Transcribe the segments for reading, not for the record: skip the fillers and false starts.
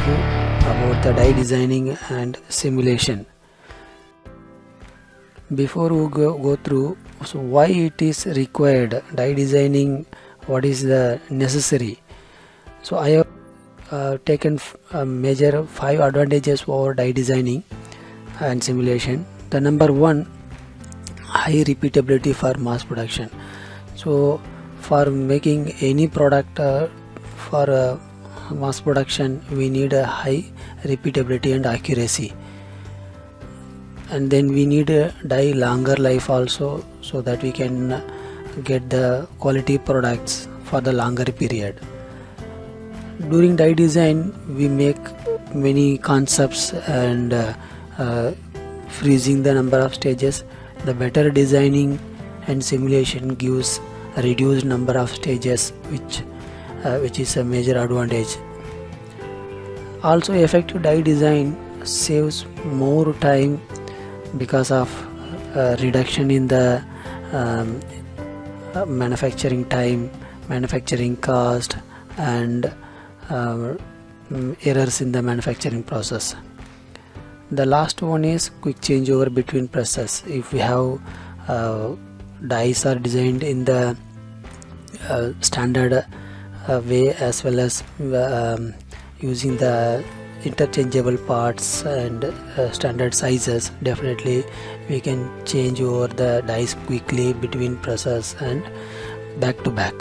you about the die designing and simulation. Before we go through, so why it is required die designing, what is the necessary. So I have taken major 5 advantages for die designing and simulation. The number 1, high repeatability for mass production. So for making any product for mass production, we need a high repeatability and accuracy, and then we need a die longer life also, so that we can get the quality products for the longer period. During die design, we make many concepts and freezing the number of stages. The better designing and simulation gives a reduced number of stages, which is a major advantage. Also, effective die design saves more time because of reduction in the manufacturing time, manufacturing cost, and errors in the manufacturing process. The last one is quick changeover between presses. If we have dies are designed in the standard way, as well as using the interchangeable parts and standard sizes, definitely we can change over the dies quickly between presses and back to back.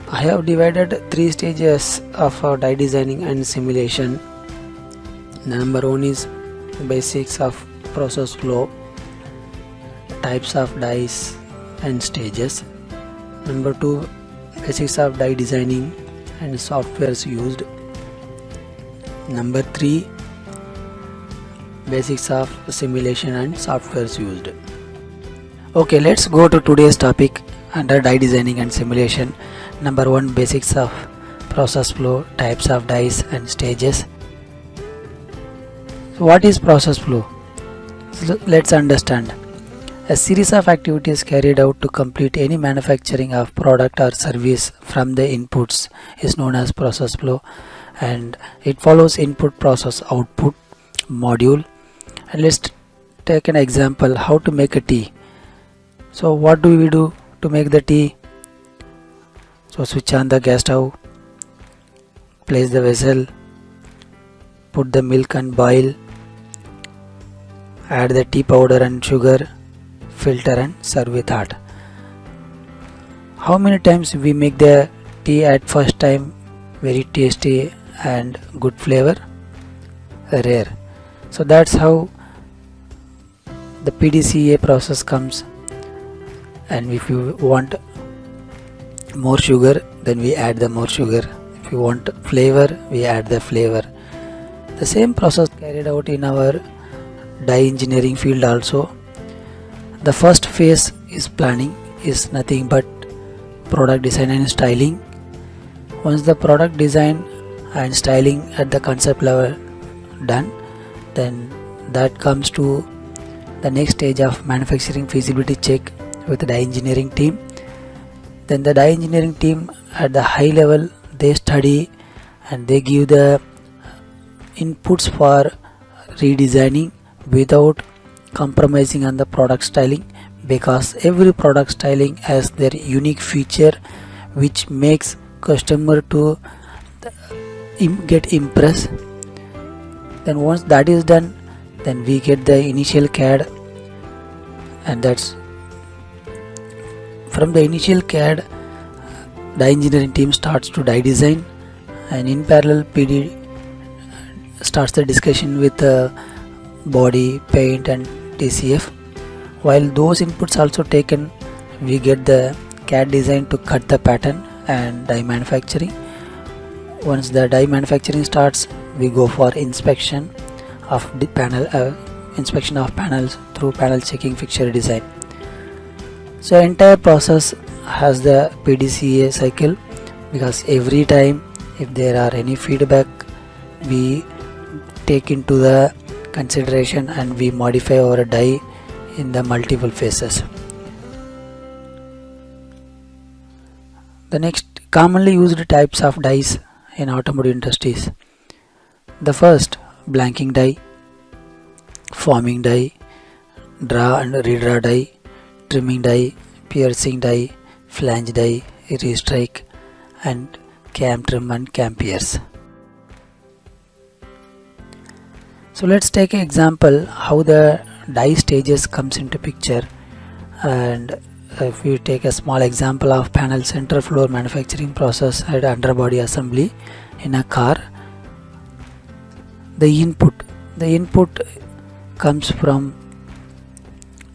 I have divided 3 stages of die designing and simulation. The number 1 is basics of process flow, types of dies and stages. Number 2, basics of die designing and softwares used. Number 3, basics of simulation and softwares used. Okay, let's go to today's topic under die designing and simulation. Number 1, basics of process flow, types of dies and stages. So what is process flow? So let's understand. A series of activities carried out to complete any manufacturing of product or service from the inputs is known as process flow, and it follows input, process, output, module. And let's take an example how to make a tea. So what do we do to make the tea? So switch on the gas stove, place the vessel, put the milk and boil, add the tea powder and sugar, filter and serve with hot. How many times we make the tea at first time very tasty and good flavor? Rare. So that's how the PDCA process comes. And if you want more sugar, then we add the more sugar. If you want flavor, we add the flavor. The same process carried out in our die engineering field also. The first phase is planning, is nothing but product design and styling. Once the product design and styling at the concept level done, then that comes to the next stage of manufacturing feasibility check with the die engineering team. Then the die engineering team at the high level, they study and they give the inputs for redesigning without compromising on the product styling, because every product styling has their unique feature which makes customer to get impressed. Then once that is done, then we get the initial CAD, and that's from the initial CAD, the engineering team starts to die design, and in parallel PD starts the discussion with the body, paint and TCF. While those inputs also taken, we get the CAD design to cut the pattern and die manufacturing. Once the die manufacturing starts, we go for inspection of the panels through panel checking, fixture design. So entire process has the PDCA cycle, because every time if there are any feedback, we take into the consideration and we modify our die in the multiple phases. The next commonly used types of dies in automotive industries. The first, blanking die, forming die, draw and redraw die, trimming die, piercing die, flange die, restrike, and cam trim and cam pierce. So let's take an example how the die stages comes into picture. And if we take a small example of panel center floor manufacturing process and underbody assembly in a car, the input comes from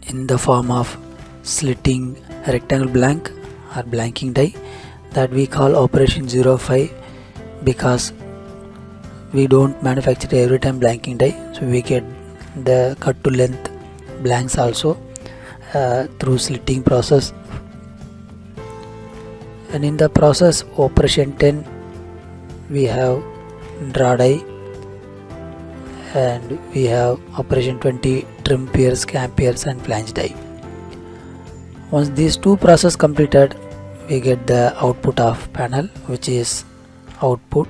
in the form of slitting rectangle blank or blanking die that we call operation 05, because we don't manufacture every time blanking die, so we get the cut to length blanks also through slitting process. And in the process operation 10 we have draw die, and we have operation 20 trim, pierce, cam pierce and flange die. Once these two process completed, we get the output of panel, which is output,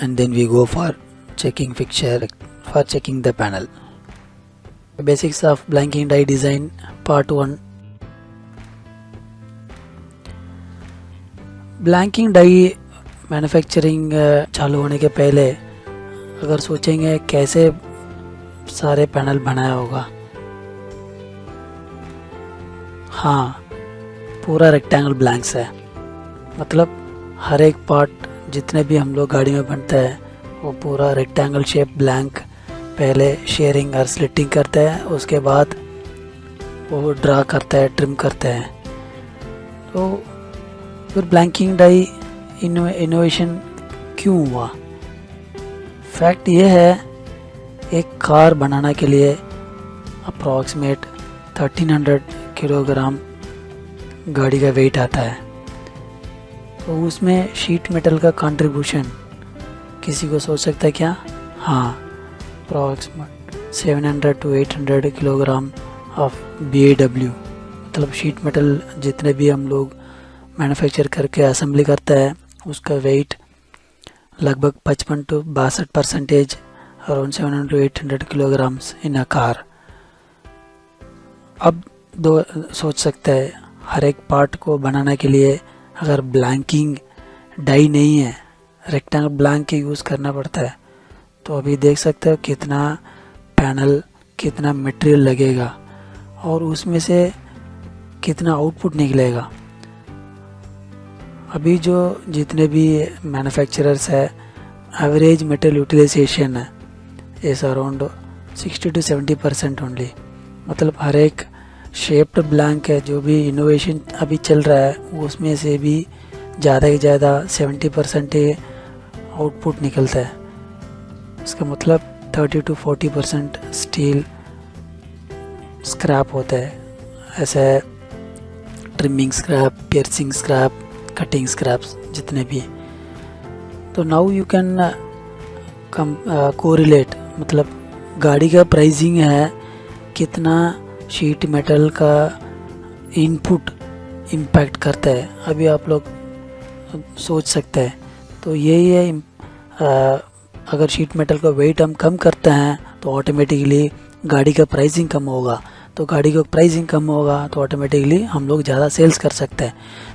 and then we go for checking fixture for checking the panel. Basics of blanking die design part 1. Blanking die manufacturing चालू होने के पहले अगर सोचेंगे कैसे सारे panel बनाया होगा, हाँ, पूरा रेक्टेंगल ब्लैंक्स है, मतलब हर एक पार्ट जितने भी हम लोग गाड़ी में बनता है वो पूरा रेक्टेंगल शेप ब्लैंक पहले शेयरिंग और स्लिटिंग करते हैं, उसके बाद वो ड्रा करता है, ट्रिम करते हैं. तो फिर ब्लैंकिंग डाई इनोवेशन क्यों हुआ? फैक्ट ये है, एक कार बनाने के लिए अप्रॉक्सीमेट 1300 किलोग्राम गाड़ी का वेट आता है. तो उसमें शीट मेटल का कंट्रीब्यूशन किसी को सोच सकता है क्या? हाँ, approximate 700 to 800 kilogram of BAW, मतलब शीट मेटल जितने भी हम लोग मैन्युफैक्चर करके असेंबली करता है उसका वेट लगभग 55 to 62%, around 700 to 800 kilograms in a car. अब दो सोच सकते हैं, हर एक पार्ट को बनाने के लिए अगर ब्लैंकिंग डाई नहीं है, रेक्टेंगल ब्लैंक के यूज़ करना पड़ता है, तो अभी देख सकते हो कितना पैनल, कितना मटेरियल लगेगा और उसमें से कितना आउटपुट निकलेगा. अभी जो जितने भी मैन्युफैक्चरर्स है, एवरेज मटेरियल यूटिलाइजेशन है इस अराउंड 60 to 70% ओनली. मतलब हर एक शेप्ड ब्लैंक है, जो भी इनोवेशन अभी चल रहा है उसमें से भी ज़्यादा से ज़्यादा 70% आउटपुट निकलता है. इसका मतलब 30 to 40% स्टील स्क्रैप होता है, ऐसे trimming scrap, piercing scrap, cutting scraps जितने भी. तो नाउ यू कैन कोरिलेट, मतलब गाड़ी का प्राइसिंग है, कितना शीट मेटल का इनपुट इम्पैक्ट करता है, अभी आप लोग सोच सकते हैं. तो यही है, अगर शीट मेटल का वेट हम कम करते हैं तो ऑटोमेटिकली गाड़ी का प्राइसिंग कम होगा, तो गाड़ी का प्राइसिंग कम होगा तो ऑटोमेटिकली हम लोग ज़्यादा सेल्स कर सकते हैं.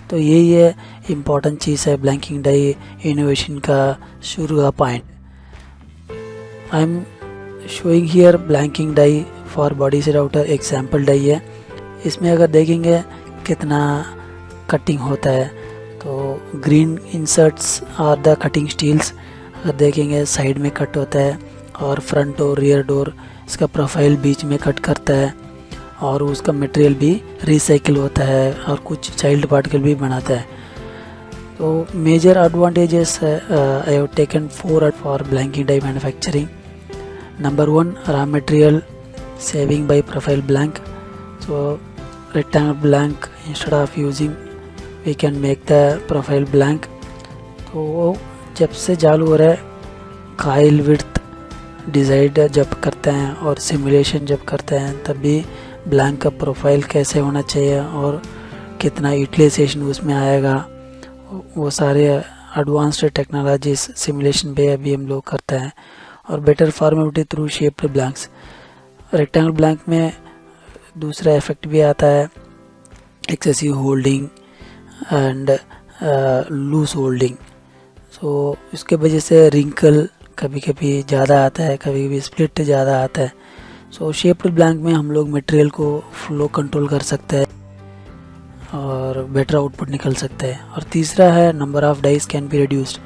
तो यही है इम्पॉर्टेंट चीज़ है ब्लैंकिंग डाई इनोवेशन का शुरू का point. I am showing here blanking die for body से राउटर, एग्जाम्पल डाई है. इसमें अगर देखेंगे कितना कटिंग होता है, तो green inserts are the cutting steels. अगर देखेंगे साइड में कट होता है और फ्रंट डोर, रियर डोर, इसका प्रोफाइल बीच में कट करता है और उसका मटेरियल भी रिसाइकिल होता है और कुछ चाइल्ड पार्टिकल भी बनाता है. तो major advantages I have taken 4 for blanking die manufacturing. Number 1, raw material saving by profile blank. So rectangle blank, instead of using we can make the profile blank. तो वो जब से चालू हो रहा है, काइल विड्थ डिसाइड जब करते हैं और सिमुलेशन जब करते हैं, तब भी ब्लैंक का प्रोफाइल कैसे होना चाहिए और कितना यूटिलाइजेशन उसमें आएगा, वो सारे एडवांस्ड टेक्नोलॉजीज सिमुलेशन पे अभी हम लोग करते हैं, और better formability through shaped blanks. Rectangle blank में दूसरा इफेक्ट भी आता है, excessive holding and loose holding. So इसके वजह से रिंकल कभी कभी ज़्यादा आता है, कभी कभी स्प्लिट ज़्यादा आता है। सो शेप्ड ब्लैंक में हम लोग मटेरियल को फ्लो कंट्रोल कर सकते हैं और बेटर आउटपुट निकल सकता है। और तीसरा है number of dies can be reduced.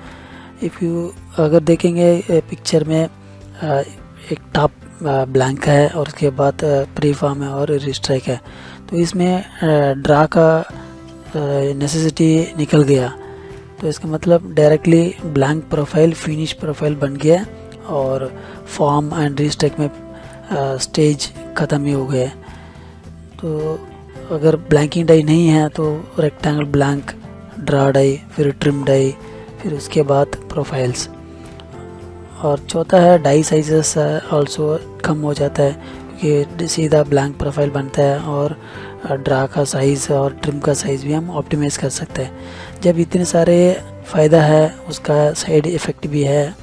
If you अगर देखेंगे पिक्चर में एक टॉप ब्लैंक है और उसके बाद प्री फॉर्म है और रिस्ट्राइक है, तो इसमें ड्रा का नेसेसिटी निकल गया, तो इसका मतलब directly blank profile finish profile बन गया और फॉर्म एंड रिस्ट्राइक में स्टेज ख़त्म ही हो गए। तो अगर ब्लैंकिंग डाई नहीं है तो रेक्टेंगल ब्लैंक, ड्रा डाई, फिर ट्रिम डाई, फिर उसके बाद प्रोफाइल्स। और चौथा है डाई साइजेस आल्सो कम हो जाता है, क्योंकि सीधा ब्लैंक प्रोफाइल बनता है और ड्रा का साइज़ और ट्रिम का साइज़ भी हम ऑप्टिमाइज़ कर सकते हैं। जब इतने सारे फ़ायदा है, उसका साइड इफ़ेक्ट भी है,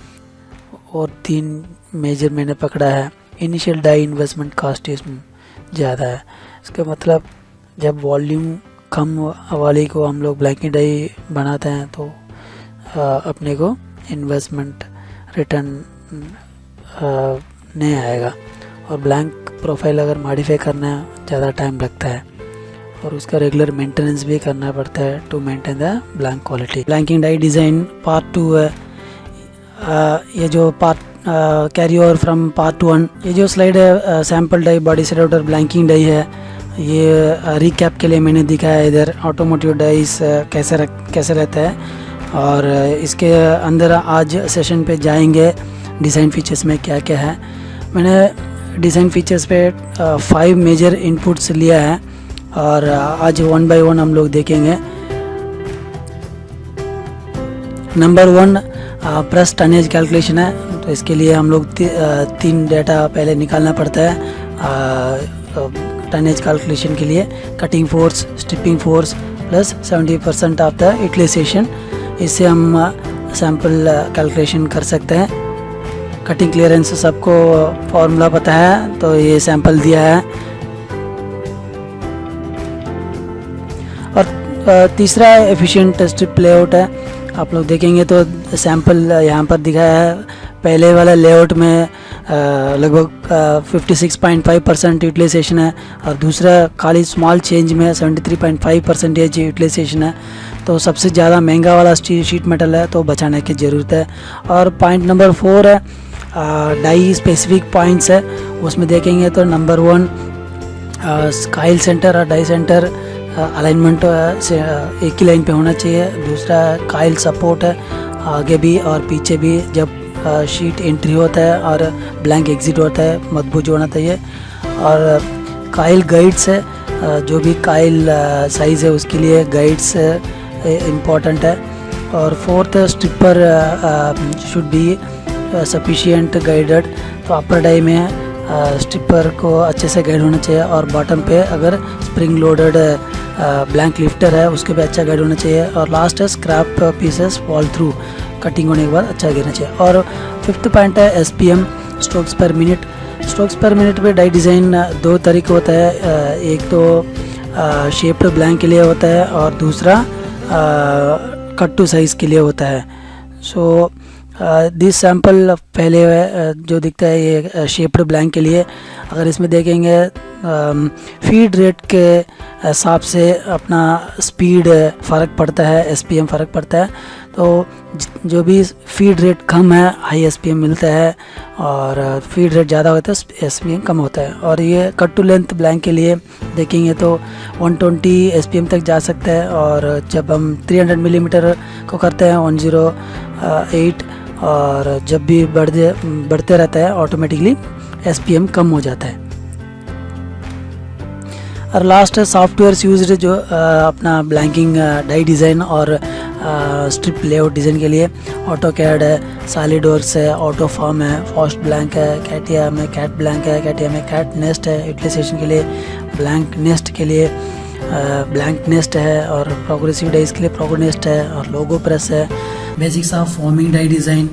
और 3 मेजर मैंने पकड़ा है। इनिशियल डाई इन्वेस्टमेंट कॉस्ट इसमें ज़्यादा है, इसका मतलब जब वॉल्यूम कम वाली को हम लोग ब्लैंकिंग डाई बनाते हैं तो अपने को इन्वेस्टमेंट रिटर्न नहीं आएगा, और ब्लैंक प्रोफाइल अगर मॉडिफाई करना है ज़्यादा टाइम लगता है, और उसका रेगुलर मेंटेनेंस भी करना पड़ता है to maintain the blank quality. Blanking die design part 2 है। ये जो part carry over from part 1, ये जो स्लाइड है सैम्पल डाई बॉडी सेट और ब्लैंकिंग डाई है, ये रिकैप के लिए मैंने दिखाया इधर ऑटोमोटिव डाइस कैसे रहता है। और इसके अंदर आज सेशन पे जाएंगे डिज़ाइन फीचर्स में क्या क्या है। मैंने डिज़ाइन फीचर्स पे 5 मेजर इनपुट्स लिया है, और आज 1 बाय 1 हम लोग देखेंगे। नंबर 1 प्रेस टनेज कैलकुलेशन है, तो इसके लिए हम लोग 3 डेटा पहले निकालना पड़ता है टनेज कैलकुलेशन के लिए। Cutting force, stripping force plus 70% of the utilization, इससे हम सैंपल कैलकुलेशन कर सकते हैं। कटिंग क्लियरेंस सबको फॉर्मूला पता है, तो ये सैंपल दिया है। और तीसरा एफिशिएंट स्ट्रिप लेआउट है। आप लोग देखेंगे तो सैंपल यहाँ पर दिखाया है। पहले वाला लेआउट में लगभग 56.5% यूटिलाइजेशन है, और दूसरा खाली स्मॉल चेंज में 73.5% यूटिलाइजेशन है। तो सबसे ज़्यादा महंगा वाला शीट मेटल है, तो बचाने की ज़रूरत है। और पॉइंट नंबर 4 है डाई स्पेसिफिक पॉइंट्स है, उसमें देखेंगे तो नंबर 1 काइल सेंटर और डाई सेंटर अलाइनमेंट से एक ही लाइन पे होना चाहिए। दूसरा काइल सपोर्ट है, आगे भी और पीछे भी जब शीट एंट्री होता है और ब्लैंक एग्जिट होता है मजबूत होना चाहिए। और काइल गाइड्स है, जो भी काइल साइज़ है उसके लिए गाइड्स इम्पोर्टेंट है। और 4th stripper should be sufficient guided, तो अपर डाई में स्ट्रिपर को अच्छे से गाइड होना चाहिए, और बॉटम पे अगर स्प्रिंग लोडेड ब्लैंक लिफ्टर है उसके भी अच्छा गाइड होना चाहिए। और लास्ट है scrap pieces fall through, cutting होने के बाद अच्छा गिरना चाहिए। और 5th पॉइंट है SPM, स्ट्रोक्स पर मिनट। स्ट्रोक्स पर मिनट पे डाई डिज़ाइन 2 तरीके होता है, एक तो शेप्ड ब्लैंक के लिए होता है और दूसरा कट टू साइज़ के लिए होता है। सो दिस सैंपल पहले जो दिखता है ये शेप्ड ब्लैंक के लिए। अगर इसमें देखेंगे फीड रेट के हिसाब से अपना स्पीड फ़र्क पड़ता है, SPM फ़र्क पड़ता है। तो जो भी फीड रेट कम है हाई SPM मिलता है, और फीड रेट ज़्यादा होता है SPM कम होता है। और ये कट टू लेंथ ब्लैंक के लिए देखेंगे तो 120 SPM तक जा सकता है, और जब हम 300 मिलीमीटर को करते हैं 108, और जब भी बढ़ते रहता है ऑटोमेटिकली SPM कम हो जाता है। और लास्ट है सॉफ्टवेयर्स यूज्ड, जो अपना ब्लैंकिंग डाई डिज़ाइन और स्ट्रिप लेआउट डिज़ाइन के लिए ऑटोकैड है, सॉलिडवर्क्स है, ऑटोफॉर्म है, फास्ट ब्लैंक है, कैटिया में कैट ब्लैंक है, कैटिया में कैट नेस्ट है यूटिलाइजेशन के लिए, ब्लैंक नेस्ट के लिए ब्लैंक नेस्ट है, और प्रोग्रेसिव डाइस के लिए प्रोग्रेसिव नेस्ट है, और लोगो प्रेस है। Basics of forming die design.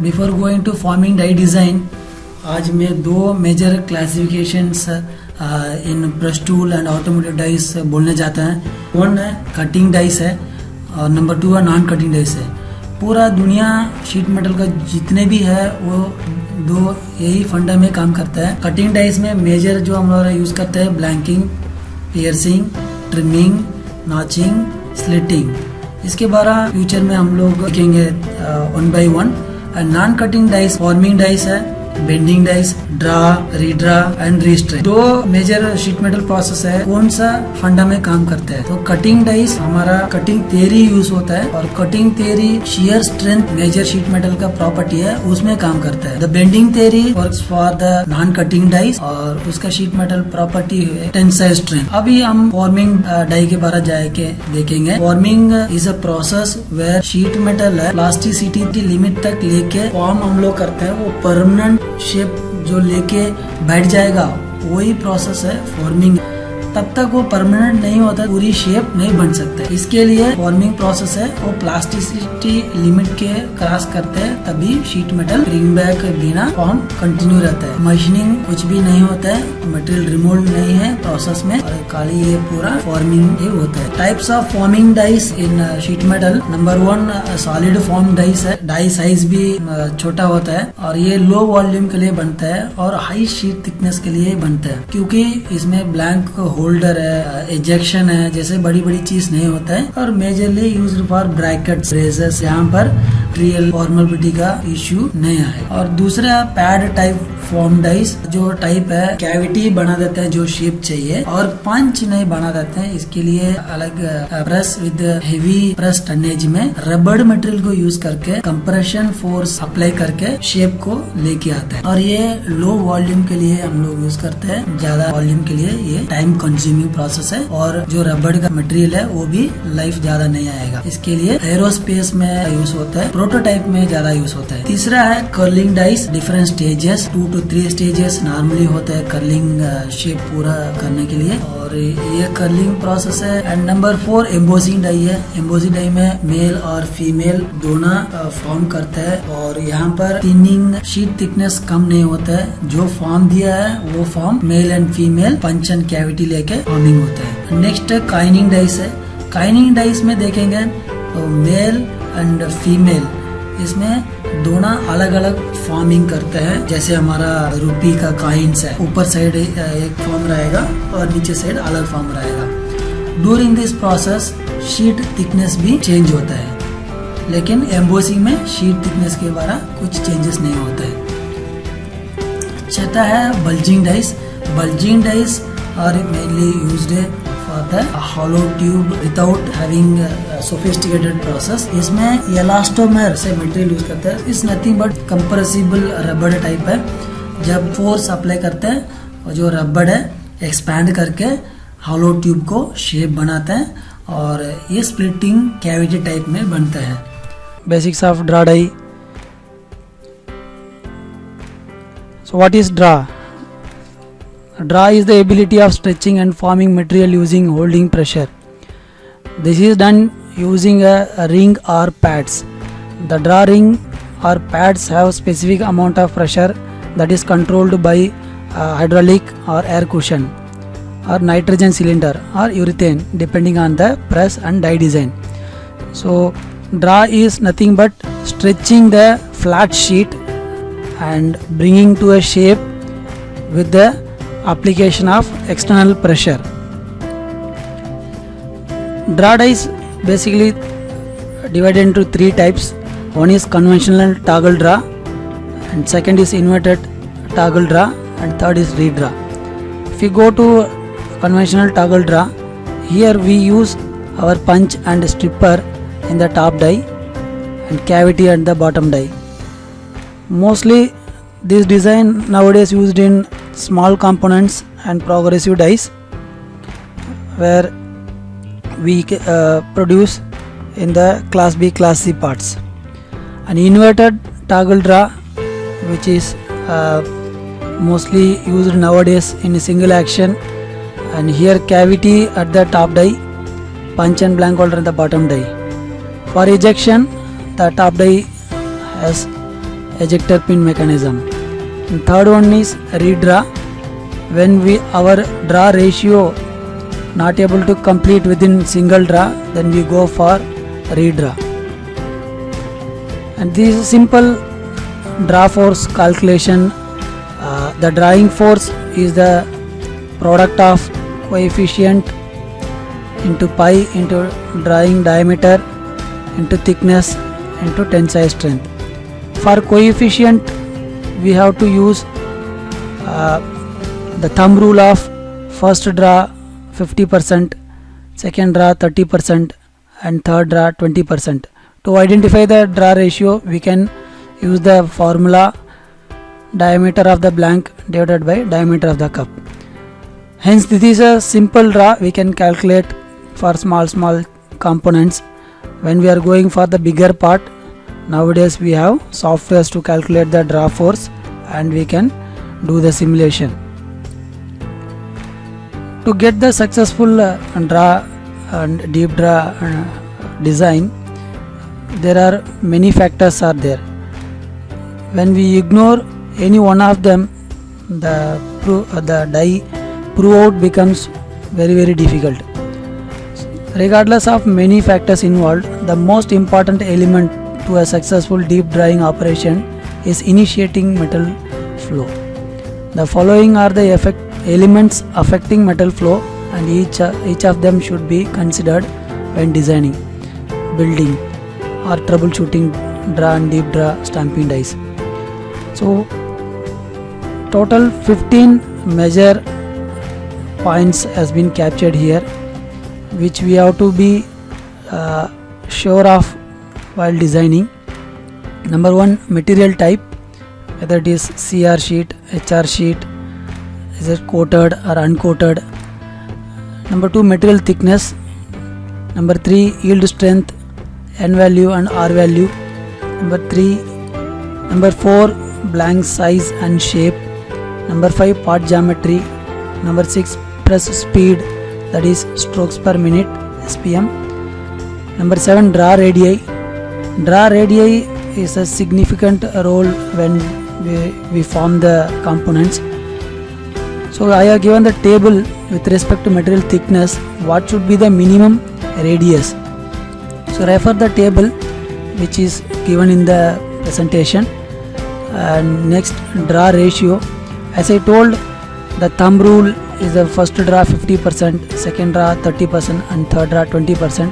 Before going to forming die design, आज मैं दो major classifications in brush tool and automotive dies बोलने जाता है। वन है कटिंग डाइस है, और नंबर 2 है नॉन कटिंग डाइस है। पूरा दुनिया शीट मेटल का जितने भी है वो दो यही फंडा में काम करता है। कटिंग डाइस में मेजर जो हम लोग यूज़ करते हैं blanking, piercing, trimming, notching, slitting. इसके बारे फ्यूचर में हम लोग देखेंगे 1 by 1। Non cutting dice forming dice है, bending dice, draw, redraw and रीस्ट्रेच। दो मेजर शीट मेटल प्रोसेस है। कौन सा फंडा में काम करता है? तो कटिंग डाइस हमारा कटिंग थियरी यूज होता है, और cutting theory shear strength major sheet metal का प्रॉपर्टी है, उसमें काम करता है। The bending theory works for the non cutting dies, और उसका शीट मेटल प्रॉपर्टी है टेंसाइल स्ट्रेंथ। अभी हम फॉर्मिंग डाई के बारे जाके देखेंगे। Forming is a process where sheet metal है प्लास्टिसिटी की लिमिट तक लेके फॉर्म हम लोग करते हैं। वो परमानेंट शेप जो लेके बैठ जाएगा वही प्रोसेस है फॉर्मिंग। तब तक वो परमानेंट नहीं होता, पूरी शेप नहीं बन सकता। इसके लिए फॉर्मिंग प्रोसेस है वो प्लास्टिसिटी लिमिट के क्रॉस करते हैं, तभी शीट मेटल ब्रिंग बैक बिना फॉर्म कंटिन्यू रहता है। मशीनिंग कुछ भी नहीं होता है, मटेरियल रिमूव नहीं है प्रोसेस में, और खाली ये पूरा फॉर्मिंग ही होता है। Types of forming dice in sheet metal. Number 1 solid form dice है। डाई साइज भी छोटा होता है, और ये लो वॉल्यूम के लिए बनता है और हाई शीट थिकनेस के लिए बनता है, क्योंकि इसमें ब्लैंक होल्डर है, एजेक्शन है, जैसे बड़ी बड़ी चीज नहीं होता है। और majorly used for brackets, razors, यहाँ पर रियल फॉर्मेलिटी का इश्यू नहीं है। और दूसरा पैड टाइप फॉर्म डाइस, जो टाइप है कैविटी बना देते हैं जो शेप चाहिए, और पंच नहीं बना देते हैं। इसके लिए अलग press with heavy press tonnage में रबड़ मटेरियल को यूज करके कंप्रेशन फोर्स अप्लाई करके शेप को लेके आता है। और ये लो वॉल्यूम के लिए हम लोग यूज करते हैं, ज्यादा वॉल्यूम के लिए ये टाइम कंज्यूमिंग प्रोसेस है, और जो रबड़ का मटेरियल है वो भी लाइफ ज्यादा नहीं आएगा। इसके लिए एरोस्पेस में यूज होता है, प्रोटोटाइप में ज्यादा यूज होता है। तीसरा है curling dice. Different stages, 2 to 3 stages normally होता है कर्लिंग शेप पूरा करने के लिए, और ये कर्लिंग प्रोसेस है। एंड नंबर 4 एम्बोसिंग डाई है। एम्बोसिंग डाई में मेल और फीमेल दोनों फॉर्म करता है, और यहाँ पर थिनिंग शीट थिकनेस कम नहीं होता है। जो फॉर्म दिया है वो form male and female punch and cavity लेके फॉर्मिंग होता है। नेक्स्ट काइनिंग डाइस है। काइनिंग डाइस में देखेंगे तो मेल एंड फीमेल, इसमें दोनों अलग अलग फॉर्मिंग करते हैं। जैसे हमारा रुपी का कॉइन्स है, ऊपर साइड एक फॉर्म रहेगा और नीचे साइड अलग फॉर्म रहेगा। During this process sheet thickness भी चेंज होता है, लेकिन एम्बोसिंग में शीट थिकनेस के बारे कुछ चेंजेस नहीं होता है। छठा है bulging dies. Bulging dies are mainly used for the hollow tube without having a sophisticated process. इसमें एलास्टोमर से मटेरियल यूज करते हैं। इस नथिंग बट कंप्रेसिबल रबड़ टाइप है। जब फोर्स अप्लाई करते हैं और जो रबड़ है एक्सपैंड करके हॉलो ट्यूब को शेप बनाता है, और ये स्प्लिटिंग कैविटी टाइप में बनता है। Basics of draw die. So what is draw? Draw is the ability of stretching and forming material using holding pressure. This is done using a ring or pads. The draw ring or pads have specific amount of pressure that is controlled by hydraulic or air cushion or nitrogen cylinder or urethane depending on the press and die design. So draw is nothing but stretching the flat sheet and bringing to a shape with the application of external pressure. Draw dies basically divided into 3 types. One is conventional toggle draw, and second is inverted toggle draw, and third is redraw. If we go to conventional toggle draw, here we use our punch and stripper in the top die and cavity at the bottom die. Mostly this design nowadays used in small components and progressive dies, where we produce in the class B, class C parts. An inverted toggle draw, which is mostly used nowadays in single action and here cavity at the top die, punch and blank holder at the bottom die. For ejection, the top die has ejector pin mechanism. And third one is redraw. When our draw ratio not able to complete within single draw, then we go for redraw. And this is simple draw force calculation. The drawing force is the product of coefficient into pi into drawing diameter into thickness into tensile strength. For coefficient, we have to use the thumb rule of first draw 50%, second draw 30%, and third draw 20%. To identify the draw ratio, we can use the formula diameter of the blank divided by diameter of the cup. Hence, this is a simple draw we can calculate for small components. When we are going for the bigger part, nowadays we have softwares to calculate the draw force and we can do the simulation. To get the successful draw and deep draw design, there are many factors are there. When we ignore any one of them, the die prove out becomes very difficult. Regardless of many factors involved, the most important element to a successful deep drawing operation is initiating metal flow. The following are the elements affecting metal flow, and each of them should be considered when designing, building or troubleshooting draw and deep draw stamping dies. So total 15 major points has been captured here, which we have to be sure of while designing. Number 1, material type, whether it is CR sheet, HR sheet, is it coated or uncoated. Number 2, material thickness. Number 3, yield strength, N value and R value. Number 4, blank size and shape. Number 5, part geometry. Number 6, press speed, that is strokes per minute, SPM. Number 7, draw radii. Draw radii is a significant role when we form the components. So I have given the table with respect to material thickness, what should be the minimum radius. So refer the table which is given in the presentation. And next, draw ratio. As I told, the thumb rule is the first draw 50%, second draw 30%, and third draw 20%.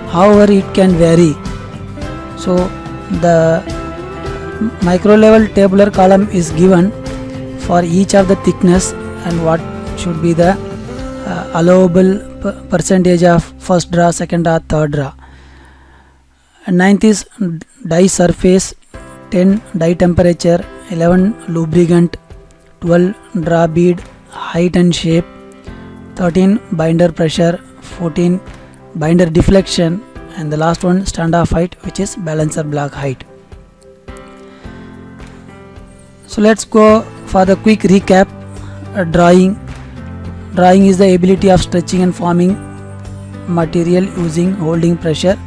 However, it can vary. So the micro level tabular column is given for each of the thickness and what should be the allowable percentage of first draw, second draw, third draw. And ninth is die surface, 10 die temperature, 11 lubricant, 12 draw bead height and shape, 13 binder pressure, 14 binder deflection, and the last one standoff height, which is balancer block height. So let's go for the quick recap. Drawing is the ability of stretching and forming material using holding pressure.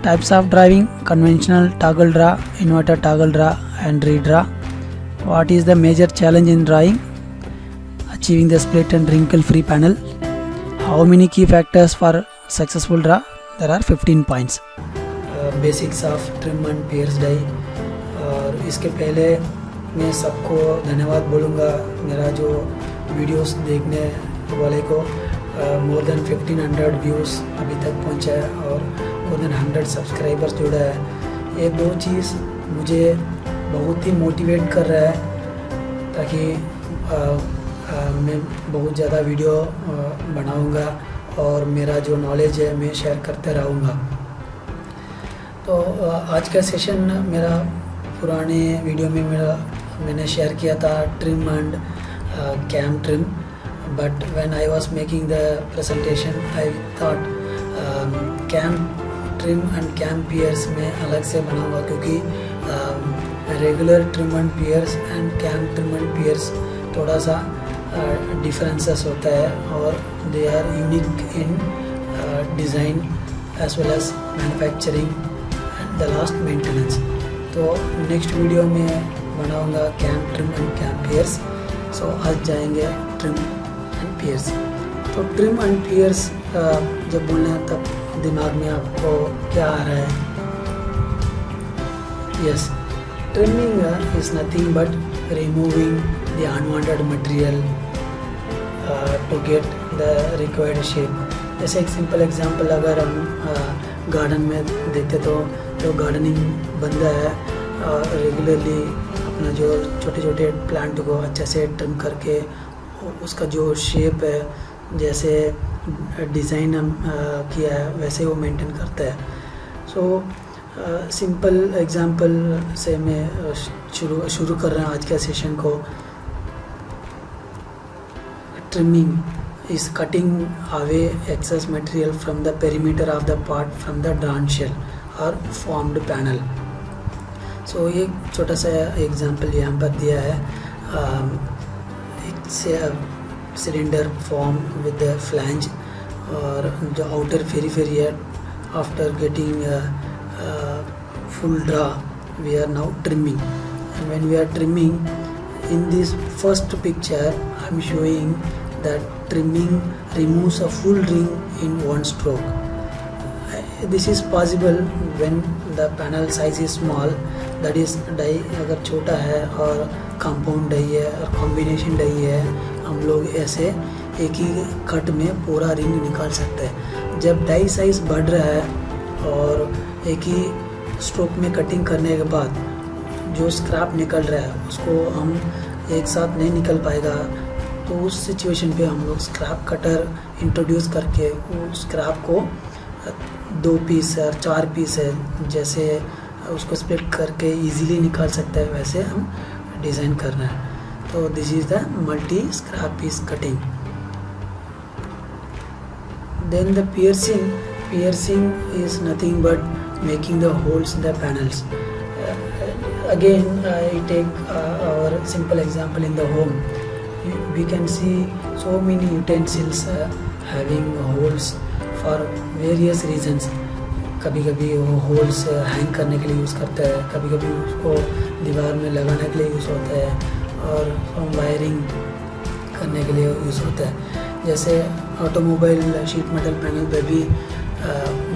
Types of drawing: conventional toggle draw, inverted toggle draw, and redraw. What is the major challenge in drawing? Achieving the split and wrinkle free panel. How many key factors for successful draw? There are 15 points. Basics of trim and pierce die. और इसके पहले मैं सबको धन्यवाद बोलूँगा, मेरा जो videos देखने वाले को मोर देन 1500 व्यूज़ अभी तक पहुँचा है और मोर देन 100 सब्सक्राइबर्स जुड़ा है। ये दो चीज़ मुझे बहुत ही मोटिवेट कर रहा है ताकि मैं बहुत ज़्यादा वीडियो बनाऊँगा और मेरा जो नॉलेज है मैं शेयर करते रहूँगा। तो आज का सेशन मेरा पुराने वीडियो में मैंने शेयर किया था trim and cam trim, but when I was making the presentation I thought cam trim and cam pierce में अलग से बनाऊंगा, क्योंकि regular trim and pierce and cam trim and pierce थोड़ा सा डिफरेंसेस होता है और they are unique in design as well as manufacturing and the last maintenance. तो नेक्स्ट वीडियो में बनाऊंगा cam trim and cam pierce. So आज जाएंगे ट्रिम एंड पियर्स। तो ट्रिम एंड पियर्स जब बोलना है तब दिमाग में आपको क्या आ रहा है? Yes, trimming is nothing but removing the unwanted material to get the required shape. जैसे एक सिंपल एग्जांपल अगर हम गार्डन में देखते तो जो गार्डनिंग बंदा है रेगुलरली अपना जो छोटे छोटे प्लांट को अच्छे से ट्रिम करके उसका जो शेप है, जैसे डिज़ाइन हम किया है वैसे वो मेंटेन करता है। सो सिंपल एग्जांपल से मैं शुरू कर रहा हूँ आज के सेशन को। Trimming is cutting away excess material from the perimeter of the part from the drawn shell or formed panel. So ये छोटा सा एग्जांपल यहाँ पर दिया है। It's a cylinder form with the flange और जो outer periphery है, after getting full draw we are now trimming, and when we are trimming in this first picture I am showing that trimming removes a full ring in one stroke. This is possible when the panel size is small, that is die अगर छोटा है और compound die है और combination die है, हम लोग ऐसे एक ही कट में पूरा रिंग निकाल सकते हैं। जब डाई साइज बढ़ रहा है और एक ही स्ट्रोक में कटिंग करने के बाद जो स्क्रैप निकल रहा है उसको हम एक साथ नहीं निकल पाएगा, तो उस सिचुएशन पे हम लोग स्क्रैप कटर इंट्रोड्यूस करके वो स्क्रैप को 2 पीस और 4 पीस है जैसे उसको स्प्लिट करके इजीली निकाल सकते हैं, वैसे हम डिज़ाइन करना है। तो this is the multi scrap piece cutting. Then the piercing is nothing but making the holes in the panels. Again I take our simple example in the home. We can see so many utensils having holes for various reasons. कभी कभी वो holes hang करने के लिए use करता है, कभी कभी उसको दीवार में लगाने के लिए यूज़ होता है और वायरिंग करने के लिए यूज़ होता है। जैसे ऑटोमोबाइल शीट मेटल पैनल पे भी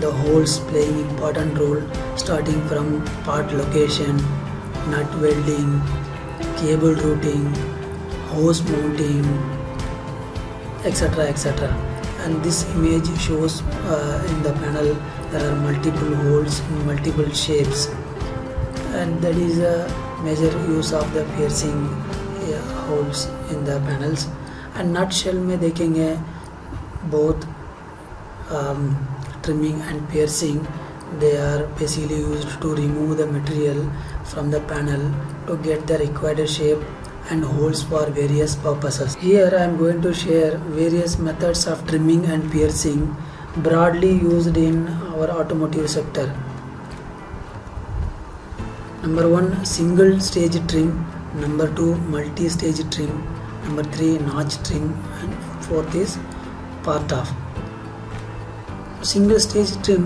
the holes playing important role starting from part location, nut welding, cable routing, hose mounting, etc. And this image shows in the panel there are multiple holes in multiple shapes, and that is a major use of the piercing holes in the panels. And nutshell में देखेंगे both trimming and piercing, they are basically used to remove the material from the panel to get the required shape and holes for various purposes. Here I am going to share various methods of trimming and piercing broadly used in our automotive sector. Number 1, single stage trim. Number 2, multi stage trim. Number 3, notch trim, and 4th is part off. Single stage trim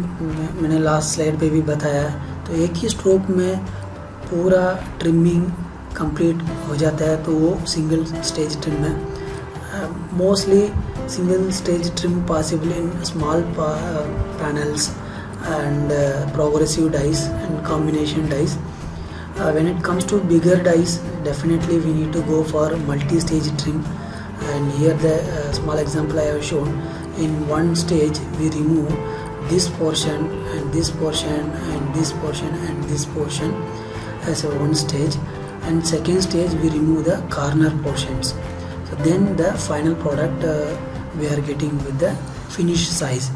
मैंने last slide पे भी बताया है। तो एक ही stroke में पूरा trimming complete हो जाता है, तो वो सिंगल स्टेज ट्रिम है। Mostly single stage trim possible in small panels and progressive dice and combination dice. when it comes to bigger dies, definitely we need to go for multi-stage trim, and here the small example I have shown. In one stage we remove this portion and this portion and this portion and this portion as a one stage, and second stage we remove the corner portions. So then the final product we are getting with the finished size.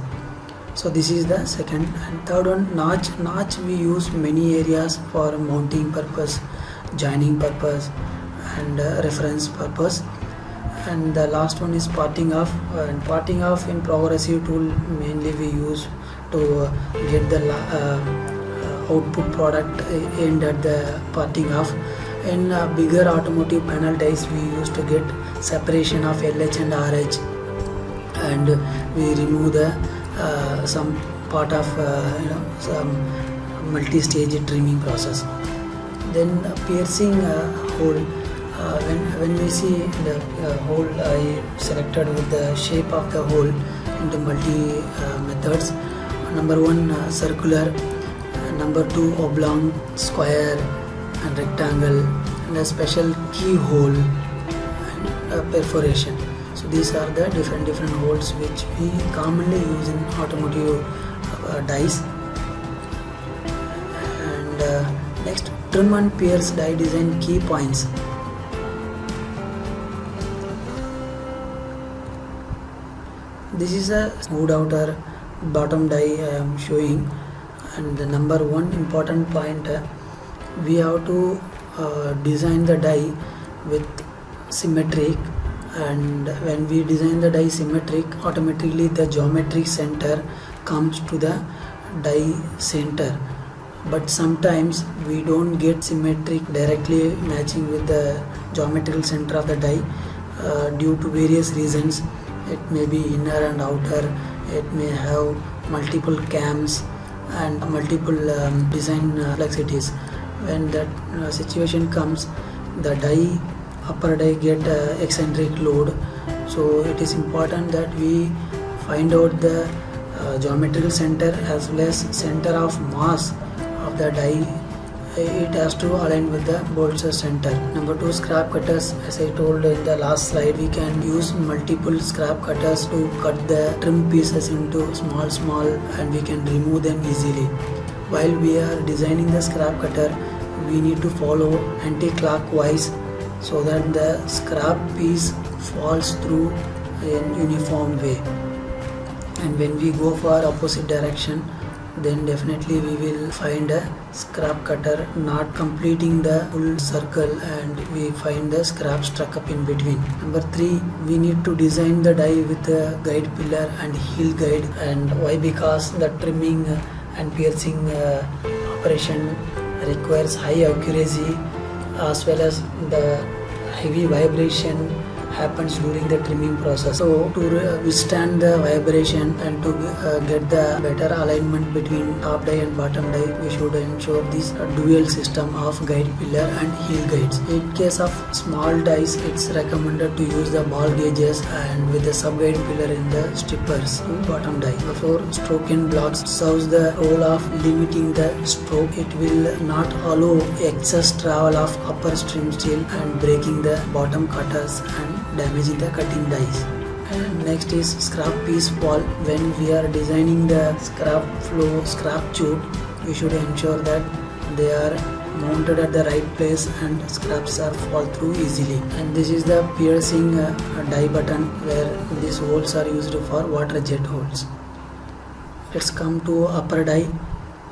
So this is the second. And third one, notch we use many areas for mounting purpose, joining purpose, and reference purpose. And the last one is parting off. And parting off in progressive tool mainly we use to get the output product aimed at the parting off. In bigger automotive panel dies, we used to get separation of LH and RH, and we remove the some part of some multi-stage trimming process. Then piercing hole. When we see the hole I selected with the shape of the hole into multi methods. Number one circular, number two oblong, square and rectangle, and a special keyhole and perforation. So these are the different holes which we commonly use in automotive dies. And next, trim and pierce die design key points. This is a wood outer bottom die I am showing, and the number one important point, we have to design the die with symmetric, and when we design the die symmetric, automatically the geometric center comes to the die center. But sometimes we don't get symmetric directly matching with the geometrical center of the die due to various reasons. It may be inner and outer, it may have multiple cams and multiple design complexities. When that situation comes, the die, upper die get eccentric load. So it is important that we find out the geometrical center as well as center of mass of the die. It has to align with the bolster center. Number two, scrap cutters. As I told in the last slide, we can use multiple scrap cutters to cut the trim pieces into small and we can remove them easily. While we are designing the scrap cutter, we need to follow anti-clockwise so that the scrap piece falls through in uniform way. And when we go for opposite direction, then definitely we will find a scrap cutter not completing the full circle and we find the scrap stuck up in between. Number three, we need to design the die with a guide pillar and heel guide. And why? Because the trimming and piercing operation requires high accuracy as well as the heavy vibration happens during the trimming process. So to withstand the vibration and to get the better alignment between top die and bottom die, we should ensure this dual system of guide pillar and heel guides. In case of small dies, it's recommended to use the ball gauges and with the sub guide pillar in the strippers to bottom die. Therefore, stroke in blocks serves the role of limiting the stroke. It will not allow excess travel of upper trim steel and breaking the bottom cutters and damaging the cutting dies. And next is scrap piece fall. When we are designing the scrap flow, scrap chute, we should ensure that they are mounted at the right place and scraps are fall through easily. And this is the piercing die button where these holes are used for water jet holes. Let's come to upper die.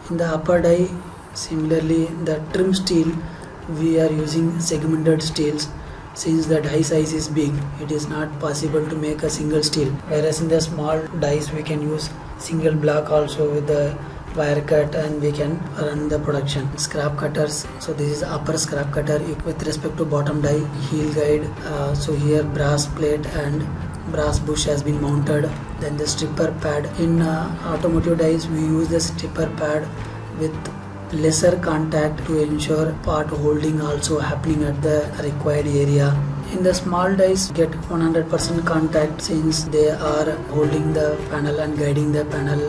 In the upper die, similarly the trim steel, we are using segmented steels. Since the die size is big, it is not possible to make a single steel. Whereas in the small dies, we can use single block also with the wire cut and we can run the production. Scrap cutters. So this is upper scrap cutter with respect to bottom die, heel guide. So here brass plate and brass bush has been mounted. Then the stripper pad. In automotive dies, we use the stripper pad with lesser contact to ensure part holding also happening at the required area. In the small dies, get 100% contact since they are holding the panel and guiding the panel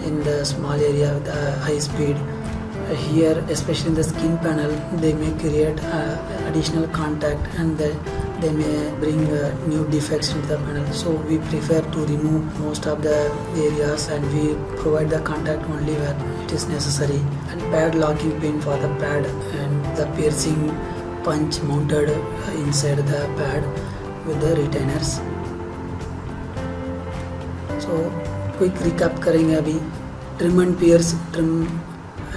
in the small area with high speed. Here, especially in the skin panel, they may create additional contact and they may bring new defects into the panel. So we prefer to remove most of the areas and we provide the contact only where it is necessary. And pad locking pin for the pad and the piercing punch mounted inside the pad with the retainers. So quick recap करेंगे अभी. Trim and pierce. Trim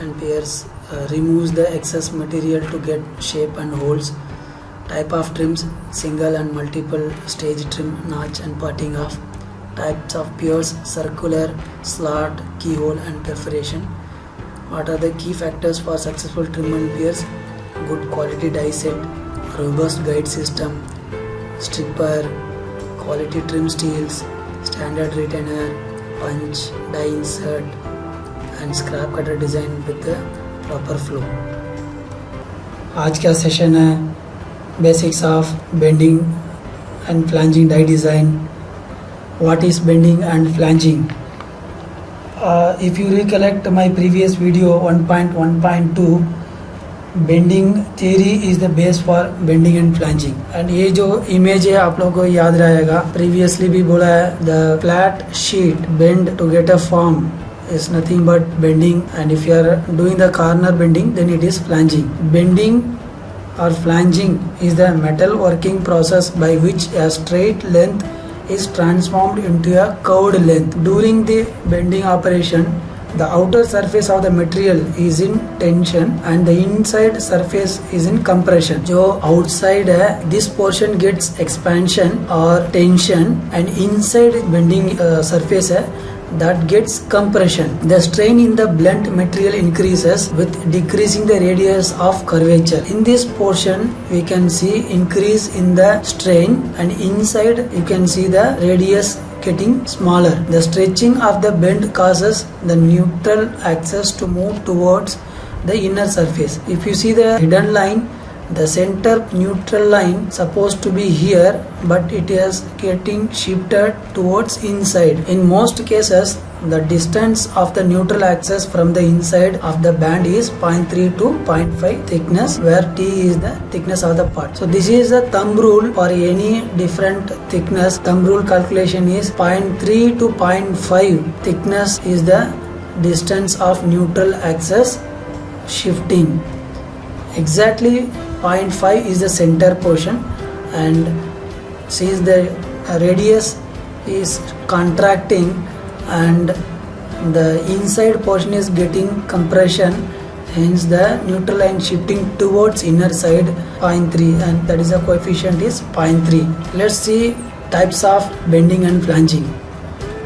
and pierce removes the excess material to get shape and holes. Type of trims: single and multiple stage trim, notch and parting off. Types of pierce: circular, slot, keyhole and perforation. What are the key factors for successful trim and pierce? good quality die set, robust guide system, stripper, quality trim steels, standard retainer, punch, die insert and scrap cutter design with the proper flow. आज का session है basics of bending and flanging die design. What is bending and flanging? If you recollect my previous video 1.1.2, bending theory is the base for bending and flanging. And ये जो image है आप लोगों को याद रहेगा, प्रीवियसली भी बोला है, the flat sheet bend to get a form is nothing but bending, and if you are doing the corner bending then it is flanging. Bending or flanging is the metal working process by which a straight length is transformed into a curved length. During the bending operation, the outer surface of the material is in tension and the inside surface is in compression. जो outside है, this portion gets expansion or tension, and inside bending surface है, that gets compression. The strain in the blunt material increases with decreasing the radius of curvature. In this portion we can see increase in the strain, and inside you can see the radius getting smaller. The stretching of the bend causes the neutral axis to move towards the inner surface. If you see the hidden line, the center neutral line supposed to be here, but it is getting shifted towards inside. In most cases, the distance of the neutral axis from the inside of the band is 0.3 to 0.5 thickness, where T is the thickness of the part. So this is the thumb rule for any different thickness. Thumb rule calculation is 0.3 to 0.5 thickness is the distance of neutral axis shifting. Exactly 0.5 is the center portion, and since the radius is contracting and the inside portion is getting compression, hence the neutral line shifting towards inner side 0.3, and that is the coefficient is 0.3. Let's see types of bending and flanging.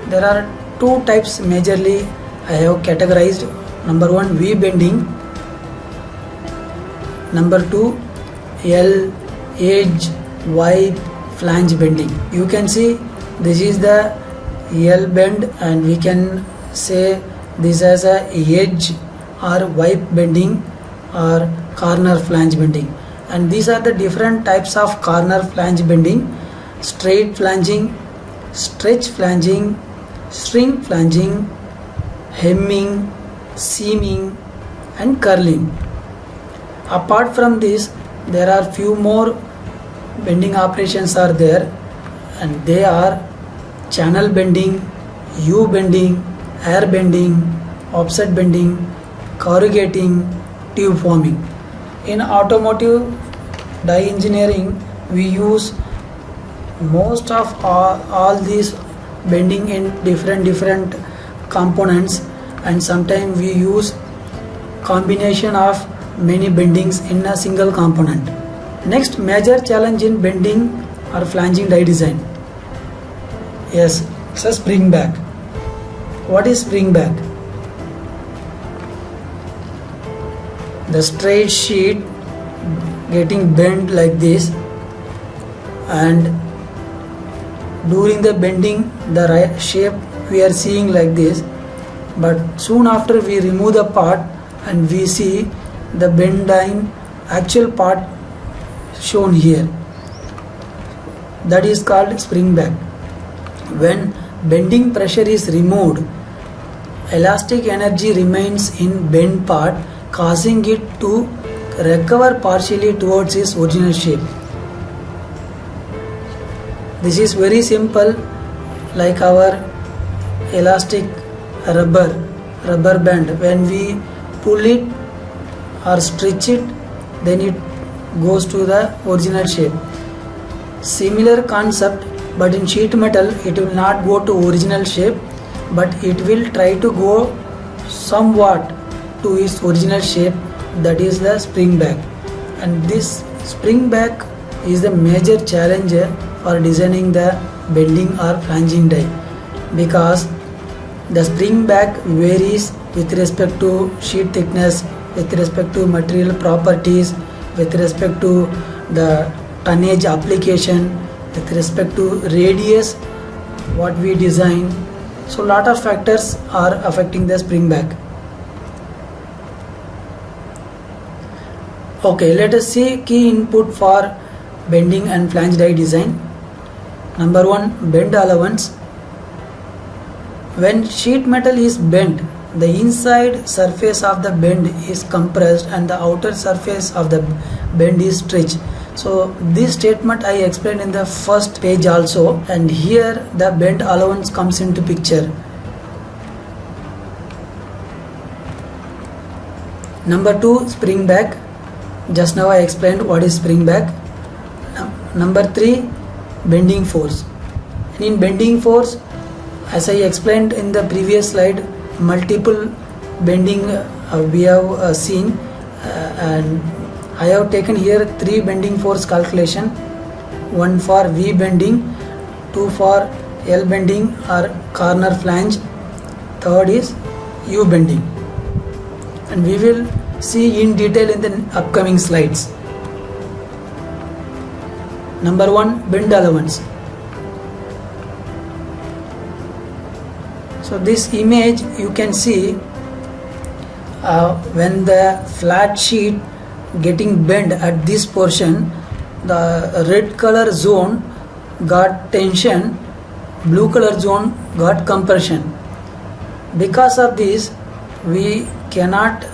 There are two types majorly I have categorized. Number one, V bending. Number two, L, edge, wipe, flange bending. You can see this is the L bend, and we can say this as a edge or wipe bending or corner flange bending. And these are the different types of corner flange bending: straight flanging, stretch flanging, string flanging, hemming, seaming and curling. Apart from this, there are few more bending operations are there, and they are channel bending, U bending, air bending, offset bending, corrugating, tube forming. In automotive die engineering, we use most of all these bending in different components, and sometimes we use combination of many bendings in a single component. Next major challenge in bending or flanging die design. Yes, it's a spring back. What is spring back? The straight sheet getting bent like this, and during the bending the shape we are seeing like this, but soon after we remove the part and we see the bend line actual part shown here. That is called spring back. When bending pressure is removed, elastic energy remains in bent part, causing it to recover partially towards its original shape. This is very simple, like our elastic rubber band. When we pull it or stretch it, then it goes to the original shape. Similar concept, but in sheet metal it will not go to original shape, but it will try to go somewhat to its original shape. That is the spring back, and this spring back is the major challenge for designing the bending or flanging die, because the spring back varies with respect to sheet thickness, with respect to material properties, with respect to the tonnage application, with respect to radius what we design. So lot of factors are affecting the spring back. Okay, let us see key input for bending and flange die design. Number 1, bend allowance. When sheet metal is bent, the inside surface of the bend is compressed and the outer surface of the bend is stretched. So this statement I explained in the first page also, and here the bend allowance comes into picture. Number 2, spring back. Just now I explained what is spring back. Number 3, bending force. In bending force, as I explained in the previous slide, multiple bending we have seen, and I have taken here 3 bending force calculation. 1 for V bending, 2 for L bending or corner flange, 3rd is U bending, and we will see in detail in the upcoming slides. Number 1, bend allowance. So this image you can see when the flat sheet getting bent at this portion, the red color zone got tension, blue color zone got compression. Because of this, we cannot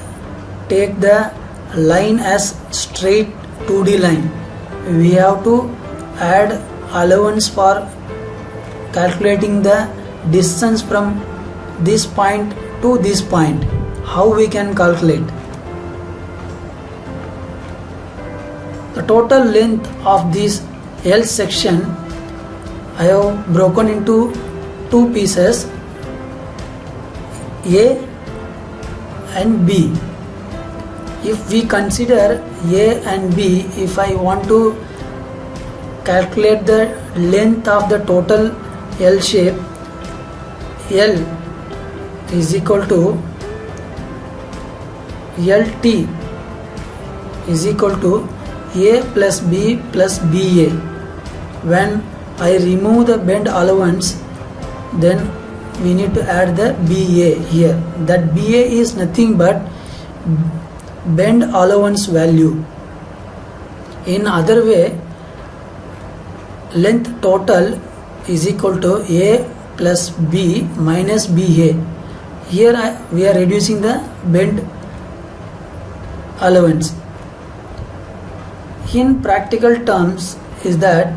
take the line as straight 2D line. We have to add allowance for calculating the distance from this point to this point. How we can calculate? The total length of this L section I have broken into 2 pieces, A and B. If we consider A and B, if I want to calculate the length of the total L shape, L is equal to LT is equal to A plus B plus BA. When I remove the bend allowance, then we need to add the BA here. That BA is nothing but bend allowance value. In other way, length total is equal to A plus B minus BA. Here we are reducing the bend allowance. In practical terms is that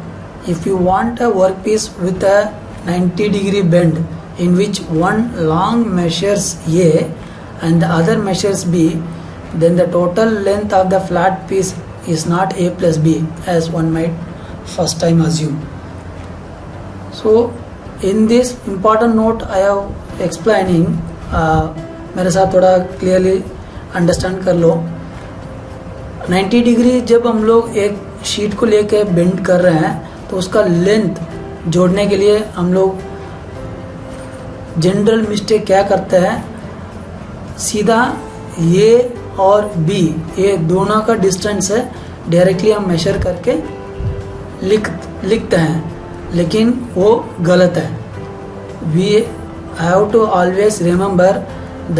if you want a workpiece with a 90-degree bend in which one long measures A and the other measures B, then the total length of the flat piece is not A plus B as one might first time assume. So in this important note I have explaining, मेरे साथ थोड़ा clearly understand कर लो. 90 degree जब हम लोग एक sheet को लेके बेंड कर रहे हैं तो उसका लेंथ जोड़ने के लिए हम लोग जनरल मिस्टेक क्या करते हैं, सीधा ए और बी ये दोनों का डिस्टेंस है डायरेक्टली हम मेजर करके लिखते हैं, लेकिन वो गलत है. We have to always remember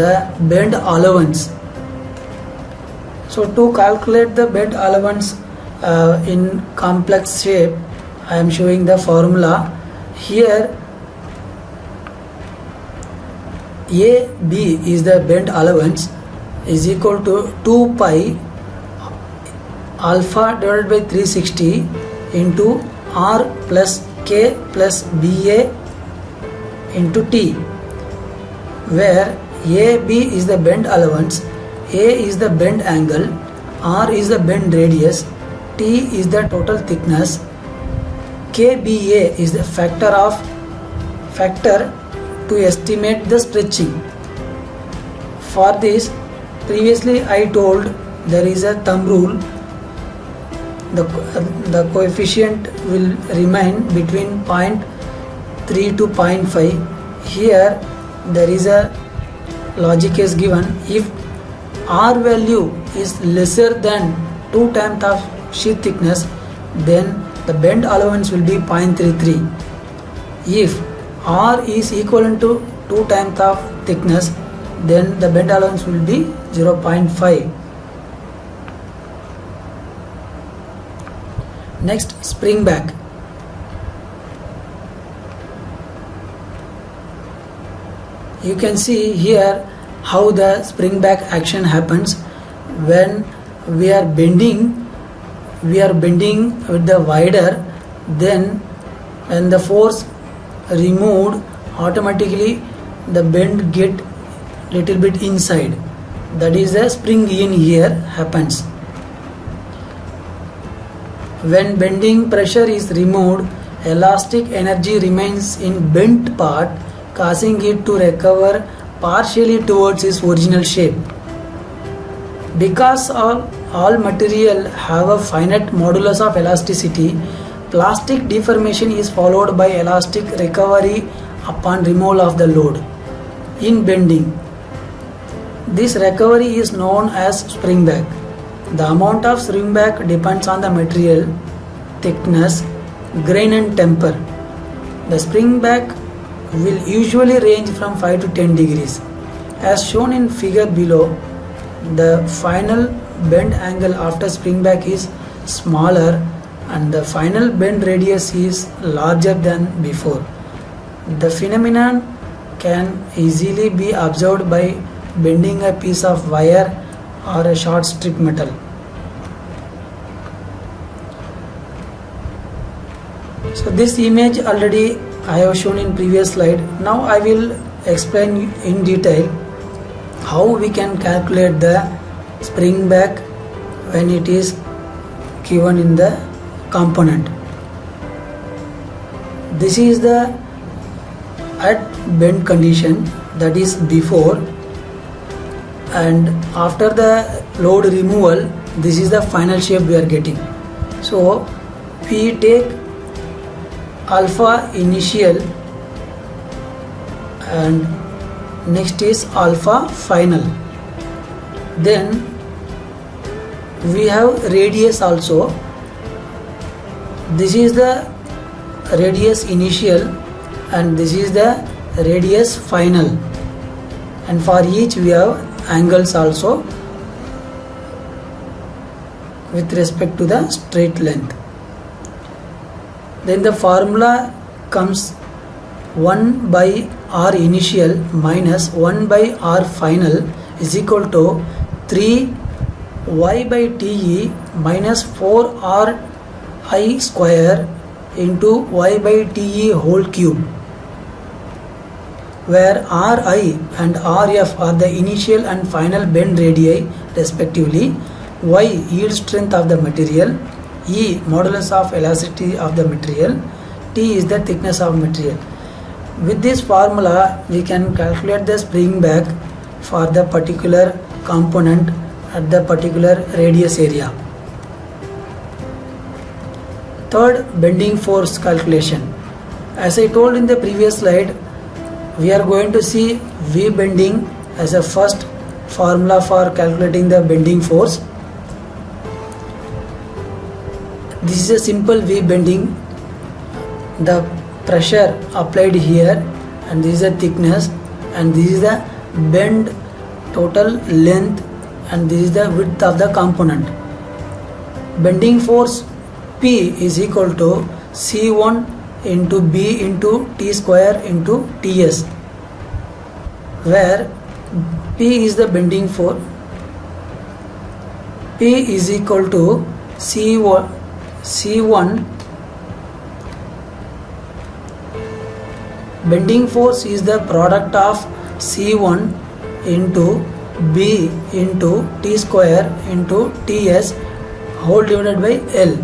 the bend allowance. So to calculate the bend allowance in complex shape, I am showing the formula here. AB is the bend allowance is equal to 2 pi alpha divided by 360 into R plus K plus BA into T, where AB is the bend allowance, A is the bend angle, R is the bend radius, T is the total thickness, KBA is the factor to estimate the stretching. For this, previously I told there is a thumb rule. The coefficient will remain between 0.3 to 0.5. Here there is a logic is given. If R value is lesser than 2 times of sheath thickness, then the bend allowance will be 0.33. If R is equivalent to 2 times of thickness, then the bend allowance will be 0.5. Next, spring back. You can see here how the spring back action happens. When we are bending with the wider, then when the force removed, automatically the bend get little bit inside. That is the spring in here happens. When bending pressure is removed, elastic energy remains in bent part, causing it to recover partially towards its original shape. Because all material have a finite modulus of elasticity, plastic deformation is followed by elastic recovery upon removal of the load. In bending, this recovery is known as spring back. The amount of spring back depends on the material, thickness, grain and temper. The spring back will usually range from 5 to 10 degrees. As shown in figure below, the final bend angle after spring back is smaller and the final bend radius is larger than before. The phenomenon can easily be observed by bending a piece of wire or a short strip metal. So this image already I have shown in previous slide. Now I will explain in detail how we can calculate the spring back when it is given in the component. This is the at bend condition, that is before, and after the load removal, this is the final shape we are getting. So we take alpha initial and next is alpha final. Then we have radius also. This is the radius initial and this is the radius final, and for each we have angles also with respect to the straight length. Then the formula comes 1 by R initial minus 1 by R final is equal to 3 y by Te minus 4 R I square into y by Te whole cube, where Ri and Rf are the initial and final bend radii respectively, y yield strength of the material, E modulus of elasticity of the material, T is the thickness of material. With this formula we can calculate the spring back for the particular component at the particular radius area. Third, bending force calculation. As I told in the previous slide, we are going to see V bending as a first formula for calculating the bending force. This is a simple V bending. The pressure applied here, and this is the thickness, and this is the bend total length, and this is the width of the component. Bending force P is equal to C1 into B into T square into Ts, where P is the bending force. P is equal to C1 bending force is the product of C1 into B into T square into Ts whole divided by L,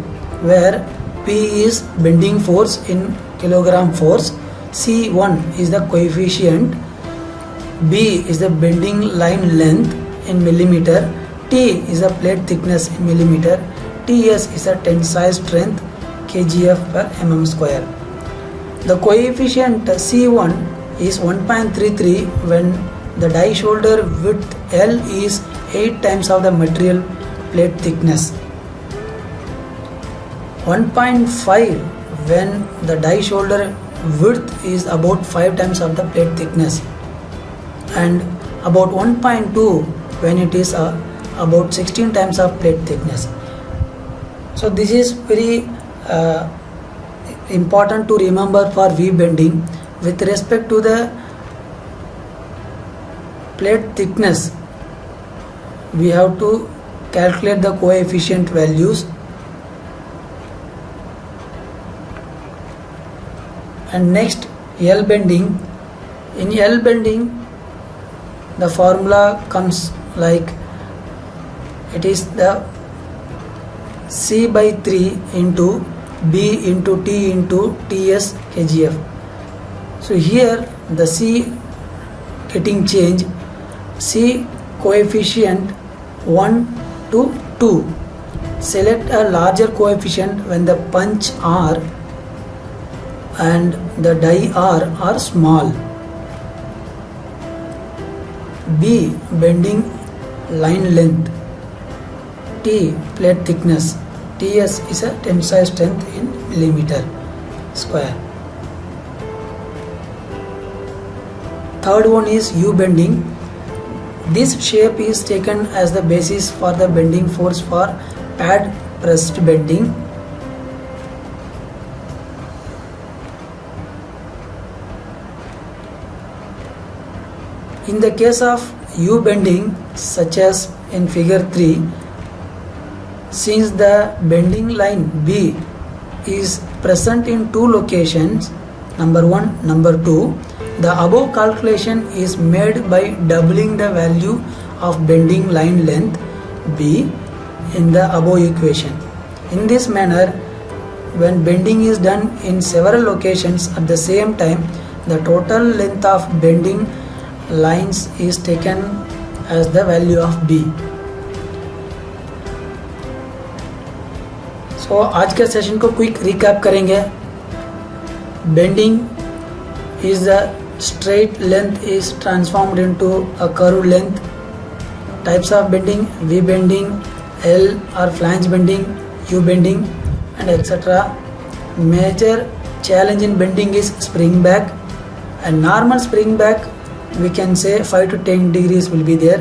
where P is bending force in kilogram force, C1 is the coefficient, B is the bending line length in millimeter, T is the plate thickness in millimeter, Ts is the tensile strength kgf per mm square. The coefficient C1 is 1.33 when the die shoulder width L is 8 times of the material plate thickness. 1.5 when the die shoulder width is about 5 times of the plate thickness, and about 1.2 when it is about 16 times of plate thickness. So this is very important to remember for V bending. With respect to the plate thickness, we have to calculate the coefficient values, and next L bending. In L bending, the formula comes like it is the C by 3 into B into T into TS kgf. So here the C getting changed, C coefficient 1 to 2. Select a larger coefficient when the punch R and the die R are small. B bending line length. T plate thickness. TS is a tensile strength in millimeter square. Third one is U bending. This shape is taken as the basis for the bending force for pad pressed bending. In the case of U bending, such as in figure 3, since the bending line B is present in two locations, number 1, number 2, the above calculation is made by doubling the value of bending line length B in the above equation. In this manner, when bending is done in several locations at the same time, the total length of bending lines is taken as the value of B. So आज के session को quick recap करेंगे. Bending is the straight length is transformed into a curved length. Types of bending: V bending, L or flange bending, U bending, and etc. Major challenge in bending is spring back, and normal spring back we can say 5 to 10 degrees will be there.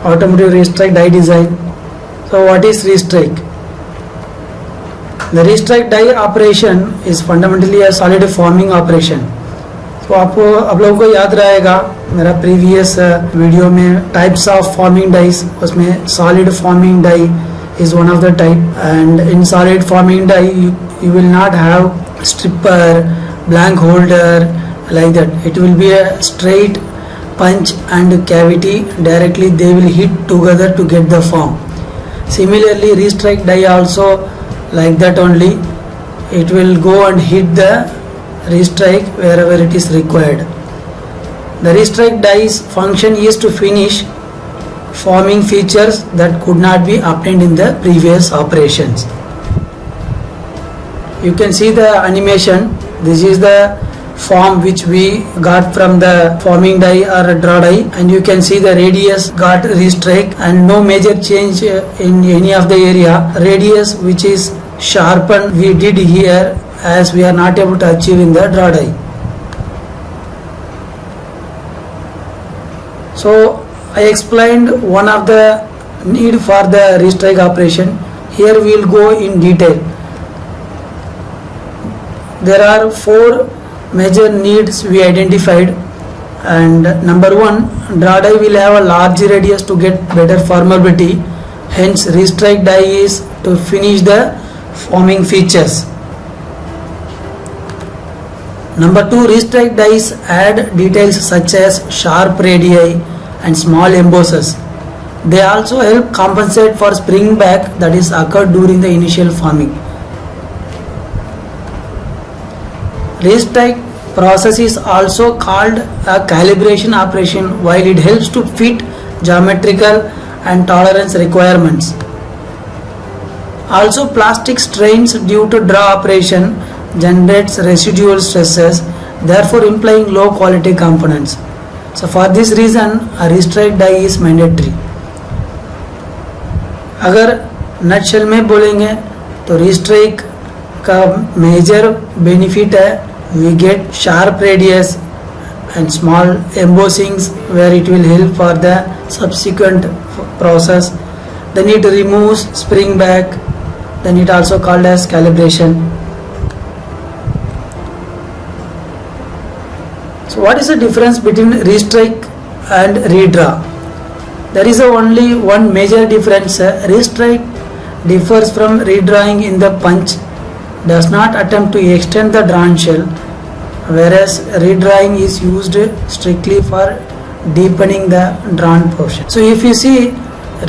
Automotive restrike die design. So what is restrike? The restrike die operation is fundamentally a solid forming operation. तो आपको आप लोगों को याद रहेगा मेरा previous video में types of forming dies, उसमें solid forming die is one of the type, and in solid forming die you will not have stripper, blank holder like that. It will be a straight punch and cavity, directly they will hit together to get the form. Similarly restrike die also like that only, it will go and hit the restrike wherever it is required. The restrike die's function is to finish forming features that could not be obtained in the previous operations. You can see the animation. This is the form which we got from the forming die or draw die, and you can see the radius got restrike and no major change in any of the area. Radius which is sharpened we did here, as we are not able to achieve in the draw die. So I explained one of the need for the restrike operation. Here we will go in detail. There are 4 major needs we identified, and number 1, draw die will have a large radius to get better formability, hence restrike die is to finish the forming features. Number 2, restrike dies add details such as sharp radii and small embosses. They also help compensate for spring back that is occurred during the initial forming. Restrike process is also called a calibration operation, while it helps to fit geometrical and tolerance requirements. Also, plastic strains due to draw operation generates residual stresses, therefore implying low quality components. So for this reason a restrike die is mandatory. अगर nutshell में बोलेंगे तो restrike का major benefit है, we get sharp radius and small embossings where it will help for the subsequent process. Then it removes spring back, then it also called as calibration. So what is the difference between restrike and redraw? There is only one major difference. Restrike differs from redrawing in the punch, does not attempt to extend the drawn shell, whereas redrawing is used strictly for deepening the drawn portion. So if you see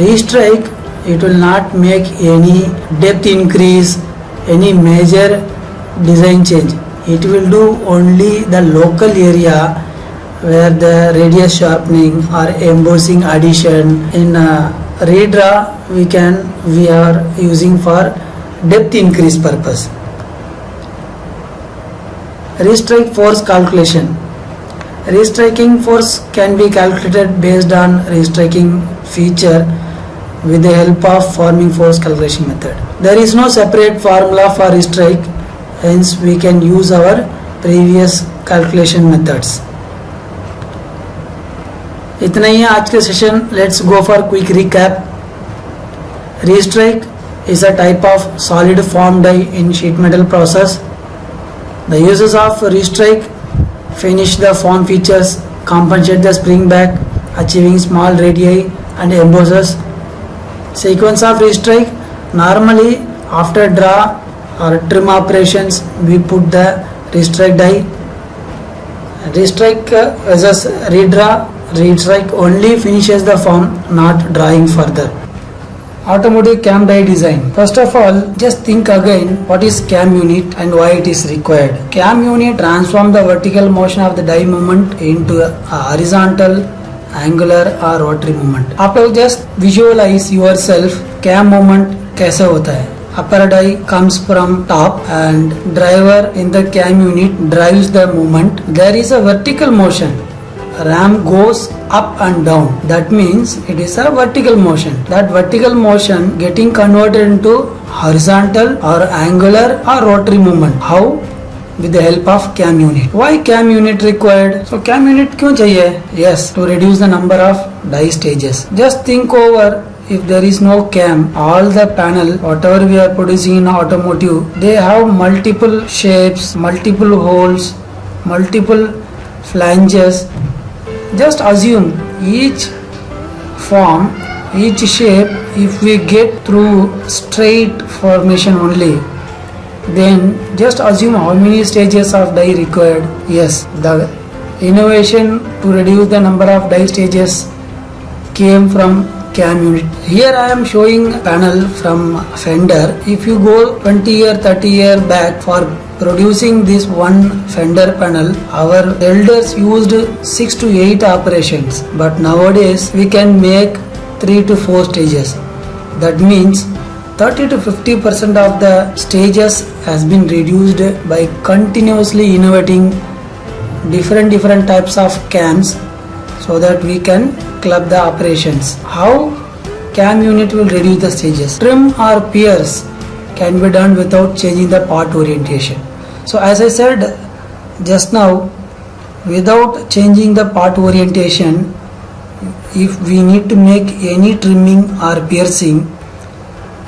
restrike, it will not make any depth increase, any major design change. It will do only the local area where the radius sharpening or embossing addition. In redraw we are using for depth increase purpose. Restrike force calculation. Restriking force can be calculated based on restriking feature with the help of forming force calculation method. There is no separate formula for restrike, hence we can use our previous calculation methods. इतना ही है आज के session. Let's go for quick recap. Restrike is a type of solid form die in sheet metal process. The uses of restrike: finish the form features, compensate the spring back, achieving small radii and embosses. Sequence of restrike: normally after draw or trim operations we put the restrike die. Restrike versus redraw: restrike only finishes the form, not drawing further. Automotive cam die design. First of all, just think again what is cam unit and why it is required. Cam unit transform the vertical motion of the die movement into a horizontal, angular or rotary movement. आप लोग just visualize yourself cam movement कैसे होता है. Upper die comes from top and driver in the cam unit drives the movement. There is a vertical motion. Ram goes up and down. That means it is a vertical motion. That vertical motion getting converted into horizontal or angular or rotary movement. How? With the help of cam unit. Why cam unit required? So cam unit क्यों चाहिए? Yes, to reduce the number of die stages. Just think over. If there is no cam, all the panel, whatever we are producing in automotive, they have multiple shapes, multiple holes, multiple flanges. Just assume each form, each shape, if we get through straight formation only, then just assume how many stages of die required. Yes, the innovation to reduce the number of die stages came from cam unit. Here I am showing panel from fender. If you go 20 year, 30 year back, for producing this one fender panel, our elders used 6 to 8 operations, but nowadays we can make 3 to 4 stages. That means 30 to 50% of the stages has been reduced by continuously innovating different types of cams so that we can club the operations. How cam unit will reduce the stages? Trim or pierce can be done without changing the part orientation. So as I said just now, without changing the part orientation, if we need to make any trimming or piercing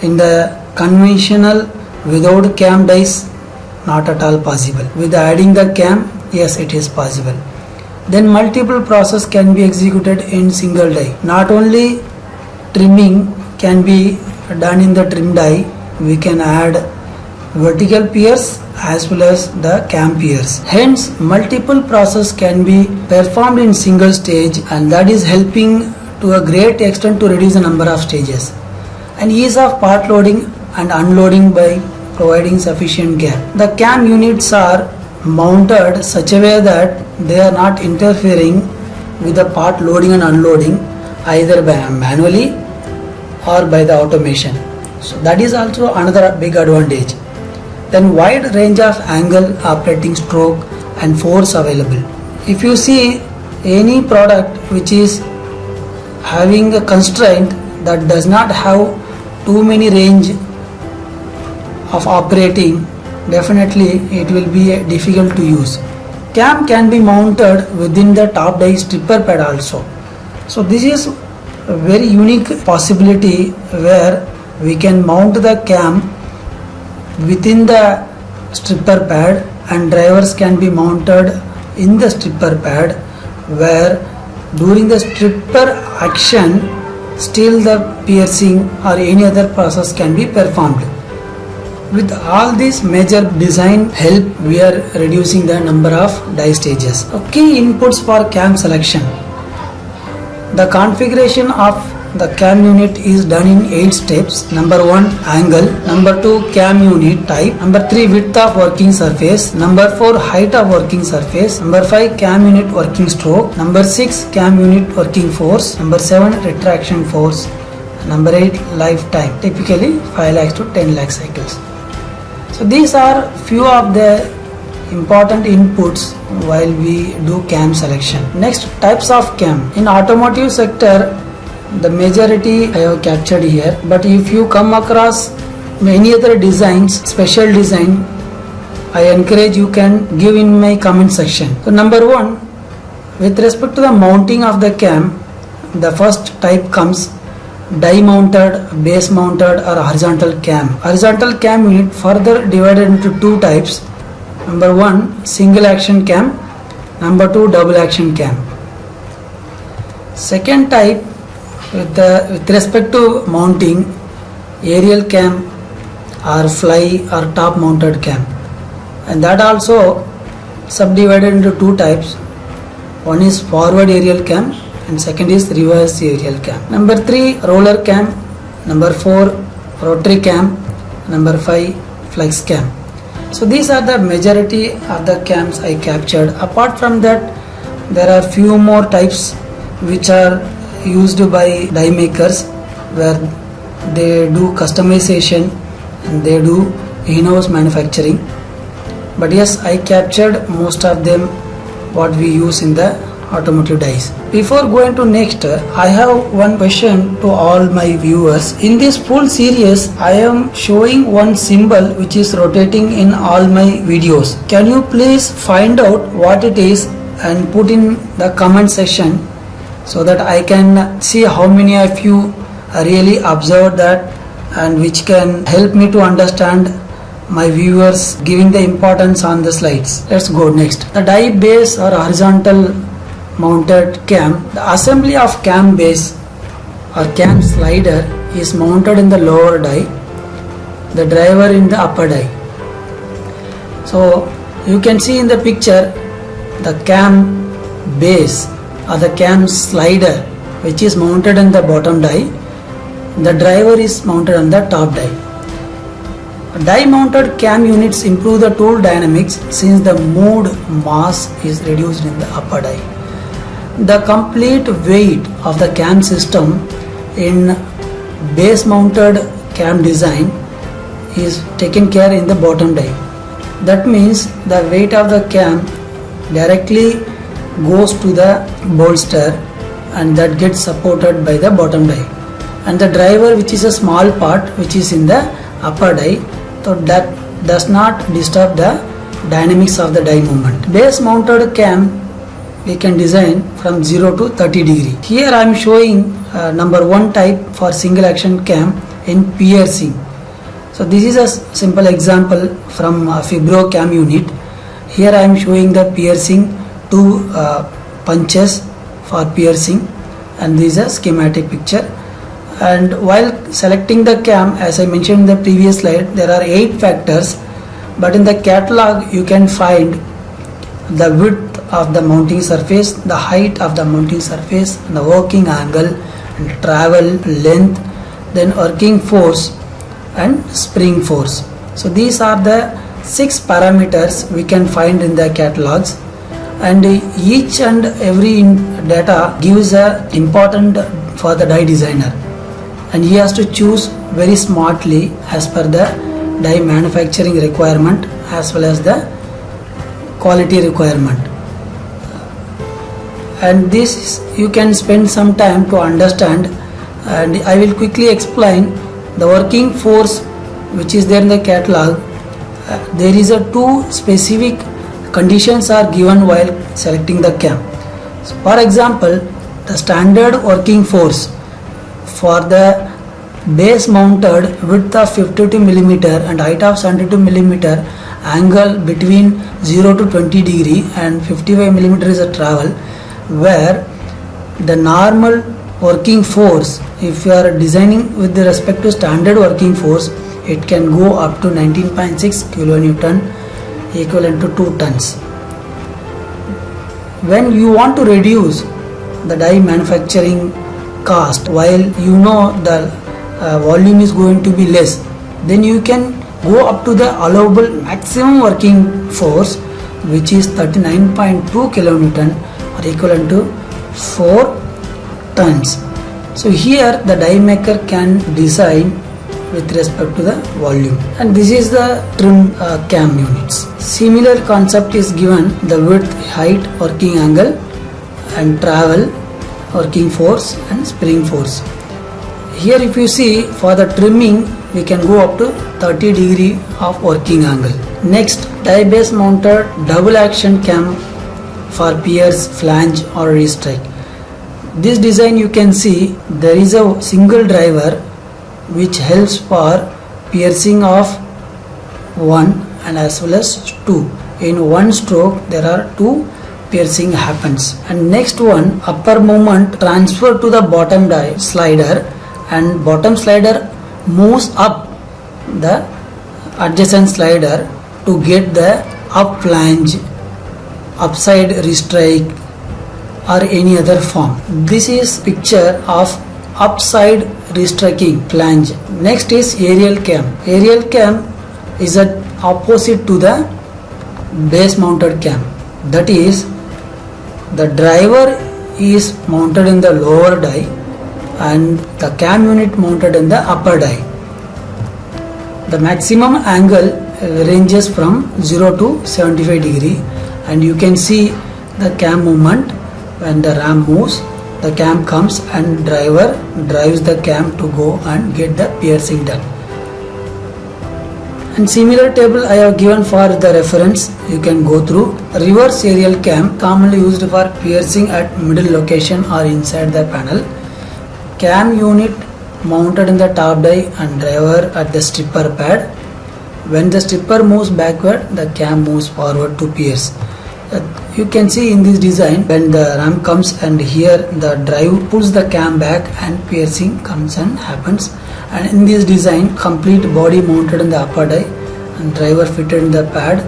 in the conventional without cam dies, not at all possible. With adding the cam, yes, it is possible. Then multiple process can be executed in single die. Not only trimming can be done in the trim die, we can add vertical pierce as well as the cam pierce. Hence multiple process can be performed in single stage, and that is helping to a great extent to reduce the number of stages and ease of part loading and unloading by providing sufficient gap. The cam units are mounted such a way that they are not interfering with the part loading and unloading either by manually or by the automation. So that is also another big advantage. Then wide range of angle, operating stroke and force available. If you see any product which is having a constraint that does not have too many range of operating, definitely it will be difficult to use. Cam can be mounted within the top die stripper pad also. So this is a very unique possibility where we can mount the cam within the stripper pad, and drivers can be mounted in the stripper pad, where during the stripper action still the piercing or any other process can be performed. With all these major design help, we are reducing the number of die stages. Key inputs for cam selection. The configuration of the cam unit is done in 8 steps. Number 1, angle. Number 2, cam unit type. Number 3, width of working surface. Number 4, height of working surface. Number 5, cam unit working stroke. Number 6, cam unit working force. Number 7, retraction force. Number 8, lifetime. Typically 5 lakhs to 10 lakh cycles. So these are few of the important inputs while we do cam selection. Next, types of cam. In automotive sector, the majority I have captured here, but if you come across many other designs, special design, I encourage you can give in my comment section. So number 1, with respect to the mounting of the cam, the first type comes die mounted, base mounted or horizontal cam. Horizontal cam unit further divided into 2 types. Number 1, single action cam. Number 2, double action cam. Second type, with respect to mounting, aerial cam or fly or top mounted cam, and that also subdivided into 2 types. One is forward aerial cam and second is reverse aerial cam. Number 3, roller cam. Number 4, rotary cam. Number 5, flex cam. So these are the majority of the cams I captured. Apart from that, there are few more types which are used by die makers, where they do customization and they do in-house manufacturing. But yes, I captured most of them what we use in the automotive dies. Before going to next, I have one question to all my viewers. In this full series, I am showing one symbol which is rotating in all my videos. Can you please find out what it is and put in the comment section, so that I can see how many of you really observed that, and which can help me to understand my viewers giving the importance on the slides. Let's go next. The die base or horizontal mounted cam. The assembly of cam base or cam slider is mounted in the lower die, the driver in the upper die. So you can see in the picture the cam base or the cam slider which is mounted in the bottom die, the driver is mounted on the top die. Die mounted cam units improve the tool dynamics since the moved mass is reduced in the upper die. The complete weight of the cam system in base mounted cam design is taken care in the bottom die. That means the weight of the cam directly goes to the bolster, and that gets supported by the bottom die, and the driver, which is a small part which is in the upper die, so that does not disturb the dynamics of the die movement. Base mounted cam we can design from 0 to 30 degree. Here I am showing number 1 type for single action cam in piercing. So this is a simple example from Fibro cam unit. Here I am showing the piercing, 2 punches for piercing, and this is a schematic picture. And while selecting the cam, as I mentioned in the previous slide, there are 8 factors, but in the catalog you can find the width of the mounting surface, the height of the mounting surface, the working angle, and travel length, then working force and spring force. So these are the 6 parameters we can find in the catalogs, and each and every data gives a important for the die designer, and he has to choose very smartly as per the die manufacturing requirement as well as the quality requirement. And this is, you can spend some time to understand, and I will quickly explain the working force which is there in the catalog, there is a two specific conditions are given while selecting the cam. So for example, the standard working force for the base mounted width of 52 millimeter and height of 72 millimeter, angle between 0 to 20 degree and 55 millimeter is a travel, where the normal working force, if you are designing with respect to standard working force, it can go up to 19.6 kilonewton equivalent to 2 tons. When you want to reduce the die manufacturing cost, while you know the volume is going to be less, then you can go up to the allowable maximum working force, which is 39.2 kilonewton or equivalent to 4 tons. So here the die maker can design with respect to the volume, and this is the trim cam units. Similar concept is given: the width, height, working angle, and travel, working force and spring force. Here if you see, for the trimming we can go up to 30 degree of working angle. Next, die base mounted double action cam for pierce, flange or restrike. This design you can see there is a single driver which helps for piercing of 1 and as well as 2. In one stroke there are 2 piercing happens. And next one, upper movement transfer to the bottom die slider, and bottom slider moves up the adjacent slider to get the up flange, upside restrike or any other form. This is picture of upside restriking flange. Next is aerial cam. Aerial cam is a opposite to the base mounted cam. That is, the driver is mounted in the lower die and the cam unit mounted in the upper die. The maximum angle ranges from 0 to 75 degree, and you can see the cam movement. When the ram moves, the cam comes and driver drives the cam to go and get the piercing done. And similar table I have given for the reference, you can go through. Reverse aerial cam, commonly used for piercing at middle location or inside the panel. Cam unit mounted in the top die and driver at the stripper pad. When the stripper moves backward, the cam moves forward to pierce. You can see in this design, when the ram comes and here the drive pulls the cam back and piercing comes and happens. And in this design, complete body mounted in the upper die and driver fitted in the pad.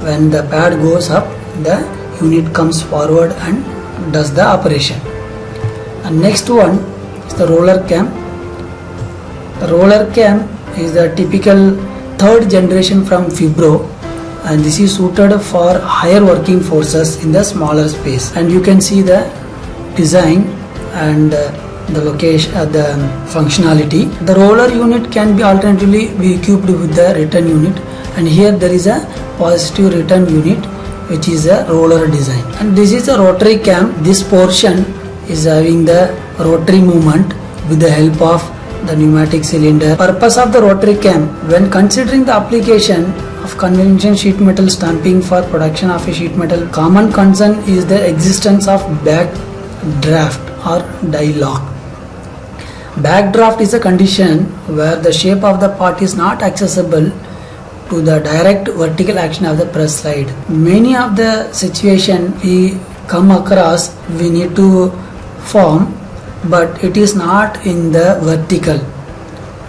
When the pad goes up, the unit comes forward and does the operation. And next one is the roller cam. The roller cam is the typical third generation from Fibro, and this is suited for higher working forces in the smaller space. And you can see the design and the location, the functionality. The roller unit can be alternatively be equipped with the return unit, and here there is a positive return unit which is a roller design. And this is a rotary cam. This portion is having the rotary movement with the help of the pneumatic cylinder. Purpose of the rotary cam: when considering the application of conventional sheet metal stamping for production of a sheet metal, common concern is the existence of backdraft or die lock. Backdraft is a condition where the shape of the part is not accessible to the direct vertical action of the press slide. Many of the situation we come across, we need to form, but it is not in the vertical,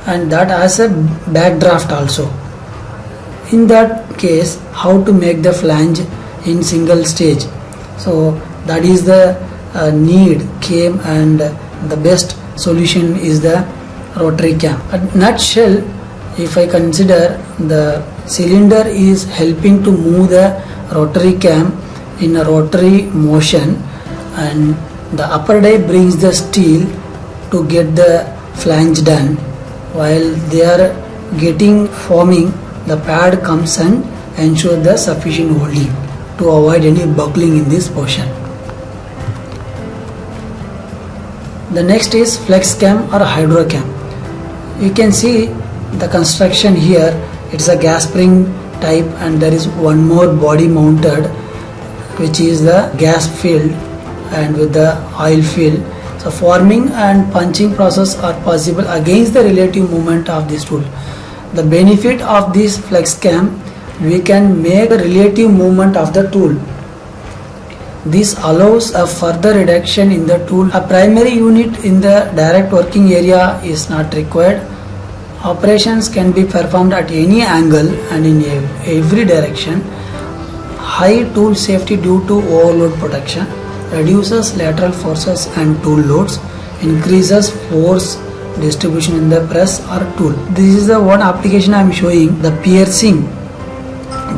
and that has a backdraft also. In that case, how to make the flange in single stage? So that is the need came, and the best solution is the rotary cam. A nutshell, if I consider, the cylinder is helping to move the rotary cam in a rotary motion, and the upper die brings the steel to get the flange done. While they are getting forming, the pad comes and ensure the sufficient holding to avoid any buckling in this portion. The next is flex cam or hydro cam. You can see the construction here. It's a gas spring type, and there is one more body mounted, which is the gas filled and with the oil filled. So forming and punching process are possible against the relative movement of this tool. The benefit of this flex cam, we can make the relative movement of the tool. This allows a further reduction in the tool. A primary unit in the direct working area is not required. Operations can be performed at any angle and in every direction. High tool safety due to overload protection, reduces lateral forces and tool loads, increases force distribution in the press or tool. This is the one application I am showing. The piercing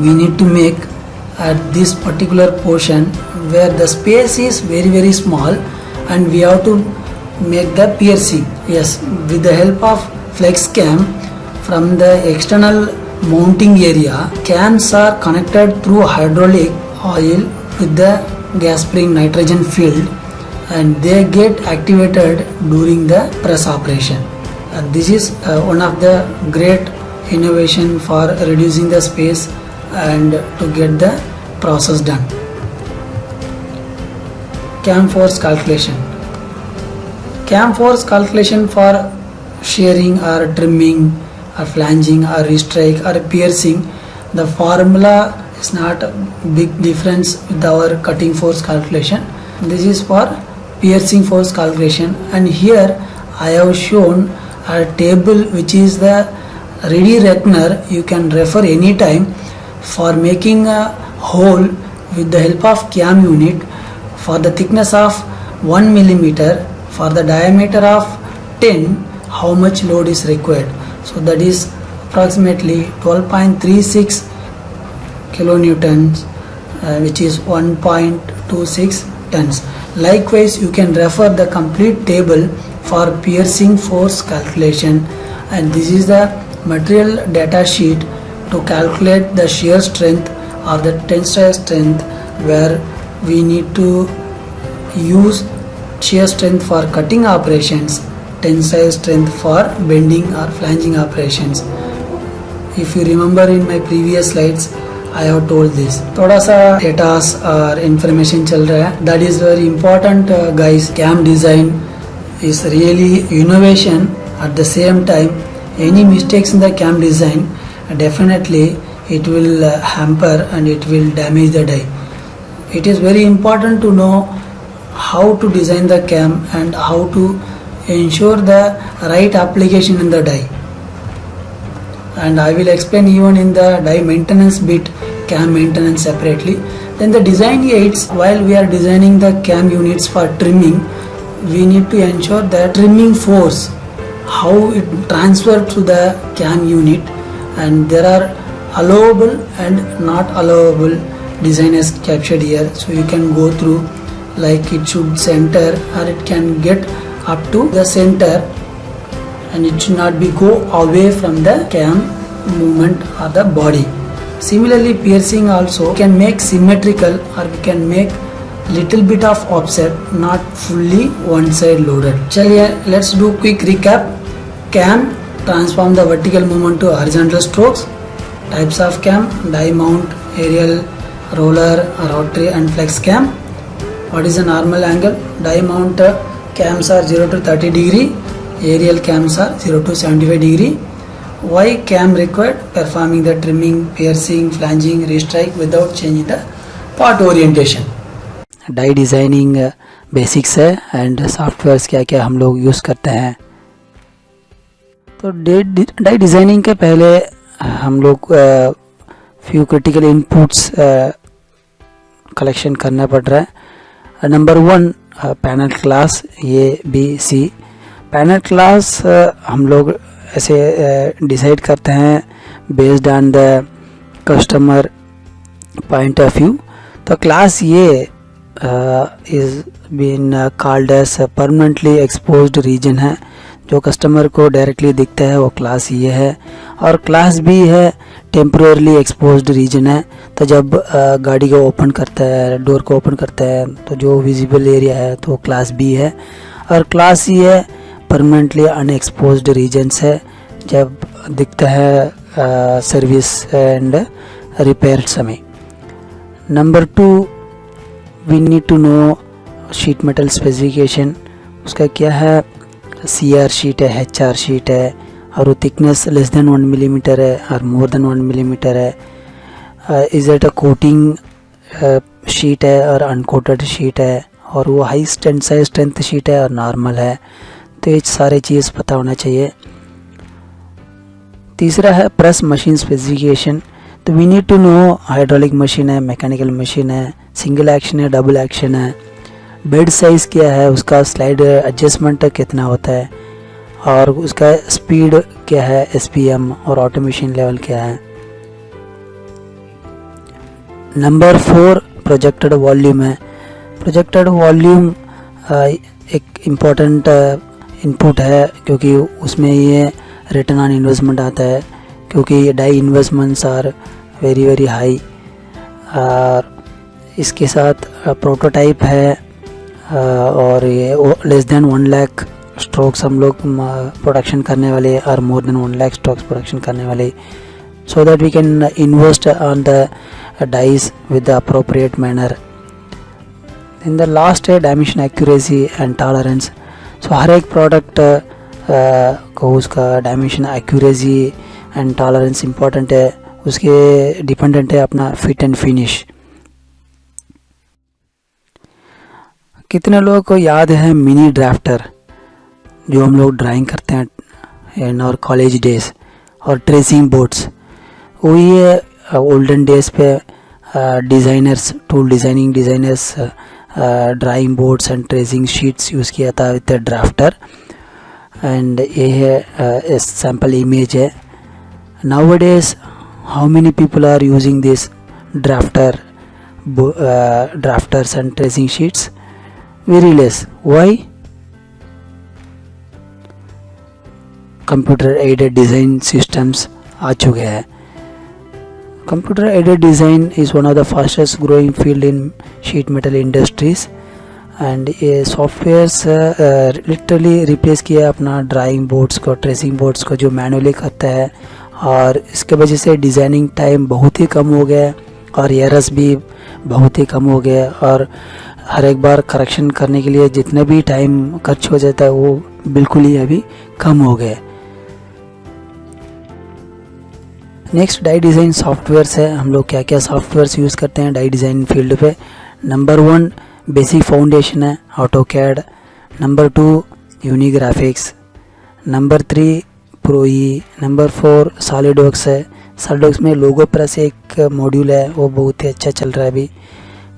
we need to make at this particular portion where the space is very small, and we have to make the piercing. Yes, with the help of flex cam, from the external mounting area, cams are connected through hydraulic oil with the gas spring nitrogen filled, and they get activated during the press operation. And this is one of the great innovation for reducing the space and to get the process done. Cam force calculation. Cam force calculation for shearing or trimming or flanging or restrike or piercing, the formula is not a big difference with our cutting force calculation. This is for piercing force calculation, and here I have shown a table which is the ready reckoner. You can refer anytime for making a hole with the help of cam unit for the thickness of 1 millimeter, for the diameter of 10, how much load is required. So that is approximately 12.36 kilonewtons, which is 1.26 tons. Likewise, you can refer the complete table for piercing force calculation, and this is the material data sheet to calculate the shear strength or the tensile strength, where we need to use shear strength for cutting operations, tensile strength for bending or flanging operations. If you remember in my previous slides, I have told this. थोड़ा सा datas और information चल रहा है. That is very important, guys. Cam design is really innovation. At the same time, any mistakes in the cam design, definitely it will hamper and it will damage the die. It is very important to know how to design the cam and how to ensure the right application in the die. And I will explain even in the die maintenance bit, cam maintenance separately. Then the design aids, while we are designing the cam units for trimming, we need to ensure that trimming force, how it transfers to the cam unit, and there are allowable and not allowable design is captured here. So you can go through, like it should center or it can get up to the center, and it should not be go away from the cam movement or the body. Similarly, piercing also can make symmetrical, or we can make little bit of offset, not fully one side loaded. Chaliye, let's do quick recap. Cam transform the vertical movement to horizontal strokes. Types of cam: die mount, aerial, roller, rotary and flex cam. What is the normal angle? Die mount cams are 0 to 30 degree, aerial cams are 0 to 75 degree. Why cam required? Performing the trimming, piercing, flanging, restrike without changing the part orientation. Die designing basics है and softwares क्या क्या हम लोग use करते हैं. तो die designing के पहले हम लोग फ्यू क्रिटिकल इनपुट्स कलेक्शन करना पड़ रहा है. Number 1 panel class ABC. Panel class हम लोग ऐसे डिसाइड करते हैं based on the customer point of view. तो class is been called as permanently exposed region है. जो कस्टमर को डायरेक्टली दिखता है वो क्लास है, और क्लास B है टेम्पररी एक्सपोज्ड रीजन है. तो जब गाड़ी को ओपन करता है, डोर को ओपन करता है, तो जो विजिबल एरिया है तो क्लास B है. और क्लास C है परमानेंटली अनएक्सपोज्ड रीजन्स है. जब दिखता है सर्विस एंड रिपेयर समय. Number 2, we need to know sheet metal specification. उसका क्या है, CR शीट है, HR शीट है, और वो थिकनेस लेस देन 1 मिलीमीटर है और मोर देन 1 मिलीमीटर है. Is it a coating sheet है और अनकोटेड शीट है, और वो हाई टेंसाइल स्ट्रेंथ शीट है और नॉर्मल है. तो ये सारे चीज़ पता होना चाहिए. तीसरा है प्रेस मशीन स्पेसिफिकेशन. तो we need to know hydraulic machine है, मैकेनिकल मशीन है, सिंगल एक्शन है, डबल एक्शन है, बेड साइज़ क्या है, उसका स्लाइड एडजस्टमेंट कितना होता है, और उसका स्पीड क्या है, SPM, और ऑटोमेशन लेवल क्या है. नंबर 4, प्रोजेक्टेड वॉल्यूम है. प्रोजेक्टेड वॉल्यूम एक इम्पोर्टेंट इनपुट है, क्योंकि उसमें ये रिटर्न ऑन इन्वेस्टमेंट आता है, क्योंकि die investments are very very high. और इसके साथ प्रोटोटाइप है, और ये लेस देन 1 लाख स्ट्रोक्स हम लोग प्रोडक्शन करने वाले, और more than 1 lakh strokes production करने वाले, so that we can invest on the dies with the appropriate manner. In the last है dimension accuracy and tolerance. So हर एक प्रोडक्ट को उसका dimension accuracy and tolerance important है, उसके डिपेंडेंट है अपना फिट एंड फिनिश. कितने लोगों को याद है मिनी ड्राफ्टर, जो हम लोग ड्राइंग करते हैं इन आवर कॉलेज डेज, और ट्रेसिंग बोर्ड्स. वो ये ओल्डन डेज पे designers, tool designing designers drawing boards and tracing sheets use किया था विद ड्राफ्टर. एंड ये है सैम्पल इमेज है. Nowadays how many people are using this drafters and tracing sheets? Very less. Why? Computer aided design systems आ चुके हैं. Computer aided design is one of the fastest growing field in sheet metal industries, and ये softwares literally replace किया अपना drawing boards को, tracing boards को, जो manually करता है, और इसके वजह से डिज़ाइनिंग टाइम बहुत ही कम हो गया, और एरर्स भी बहुत ही कम हो गया, और हर एक बार करेक्शन करने के लिए जितने भी टाइम खर्च हो जाता है वो बिल्कुल ही अभी कम हो गया. नेक्स्ट डाई डिज़ाइन सॉफ्टवेयर्स है. हम लोग क्या क्या सॉफ्टवेयर्स यूज़ करते हैं डाई डिज़ाइन फील्ड पे? नंबर 1 बेसिक फाउंडेशन है, AutoCAD. Number 2 Unigraphics. Number 3 ProE. Number 4 SolidWorks है. सॉलिडवर्क्स में लोगो प्रेस एक मॉड्यूल है, वो बहुत ही अच्छा चल रहा है अभी.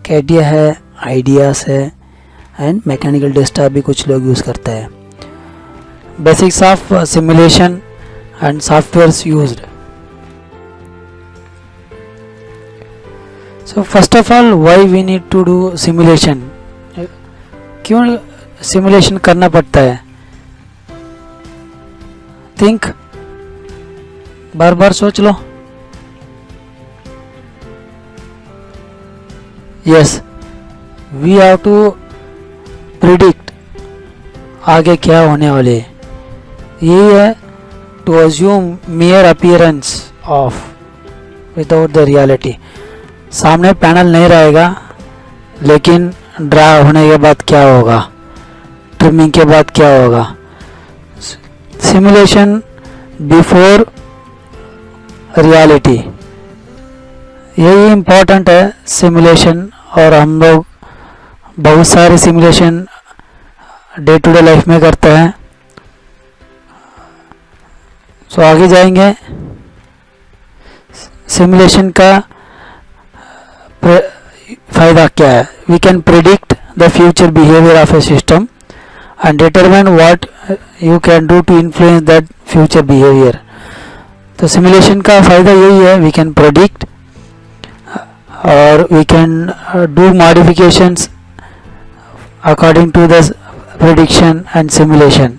कैटिया है, आइडियास है, एंड मैकेनिकल डेस्कटॉप भी कुछ लोग यूज़ करते हैं. Basics of simulation and softwares used. So first of all, why we need to do simulation? क्यों सिमुलेशन करना पड़ता है? थिंक, बार बार सोच लो. Yes, we have to predict आगे क्या होने वाले. यही है to assume mere appearance of without the reality. सामने पैनल नहीं रहेगा, लेकिन ड्रा होने के बाद क्या होगा, ट्रिमिंग के बाद क्या होगा. सिमुलेशन बिफोर रियलिटी, यही इम्पोर्टेंट है सिमुलेशन. और हम लोग बहुत सारे simulation day to day life में करते हैं. सो आगे जाएंगे. सिमुलेशन का फायदा क्या है? We can predict the future behaviour of a system and determine what you can do to influence that future behaviour. तो सिमुलेशन का फ़ायदा यही है, वी कैन प्रेडिक्ट और we can do modifications according to the prediction and simulation.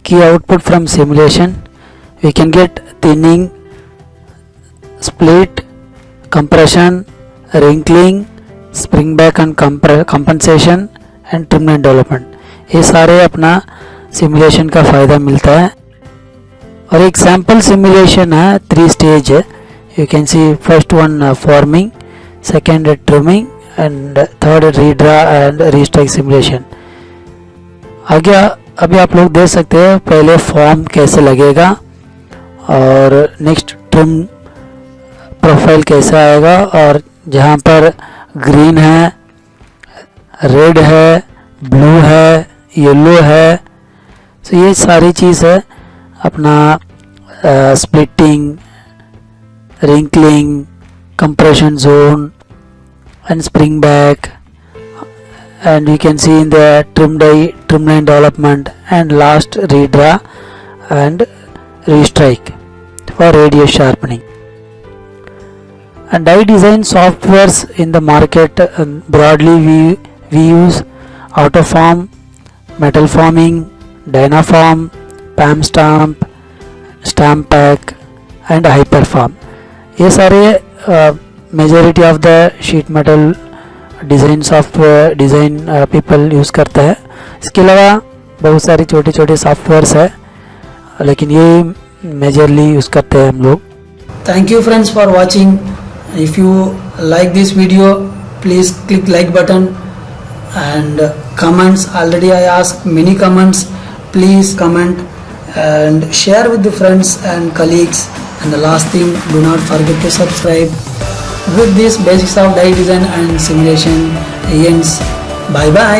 Key output from simulation, we can get thinning, split, compression, wrinkling, spring back and compensation and trim and development. ये सारे अपना simulation का फ़ायदा मिलता है। और एक सैम्पल सिमुलेशन है 3 स्टेज है। You can see first one forming, second trimming and third redraw and restrike simulation. आगे अभी आप लोग देख सकते हैं पहले फॉर्म कैसे लगेगा और नेक्स्ट ट्रिम प्रोफाइल कैसे आएगा, और जहाँ पर ग्रीन है, रेड है, ब्लू है, येलो है, तो ये सारी चीज़ है अपना splitting, wrinkling, compression zone and spring back, and you can see in the trim line development and last redraw and restrike for radius sharpening. And die design softwares in the market, broadly we use Autoform, Metal Forming, Dynaform, PAM Stamp, Stamp Pack and Hyperform. ये सारे majority of the sheet metal design software design people use करता है। इसके अलावा बहुत सारी छोटे छोटे सॉफ्टवेयर्स है, लेकिन ये मेजरली यूज़ करते हैं हम लोग। Thank you friends for watching. If you like this video, please click like button and comments. Already I asked many comments. Please comment and share with the friends and colleagues. And the last thing, do not forget to subscribe. With this basics of die design and simulation ends. Bye bye.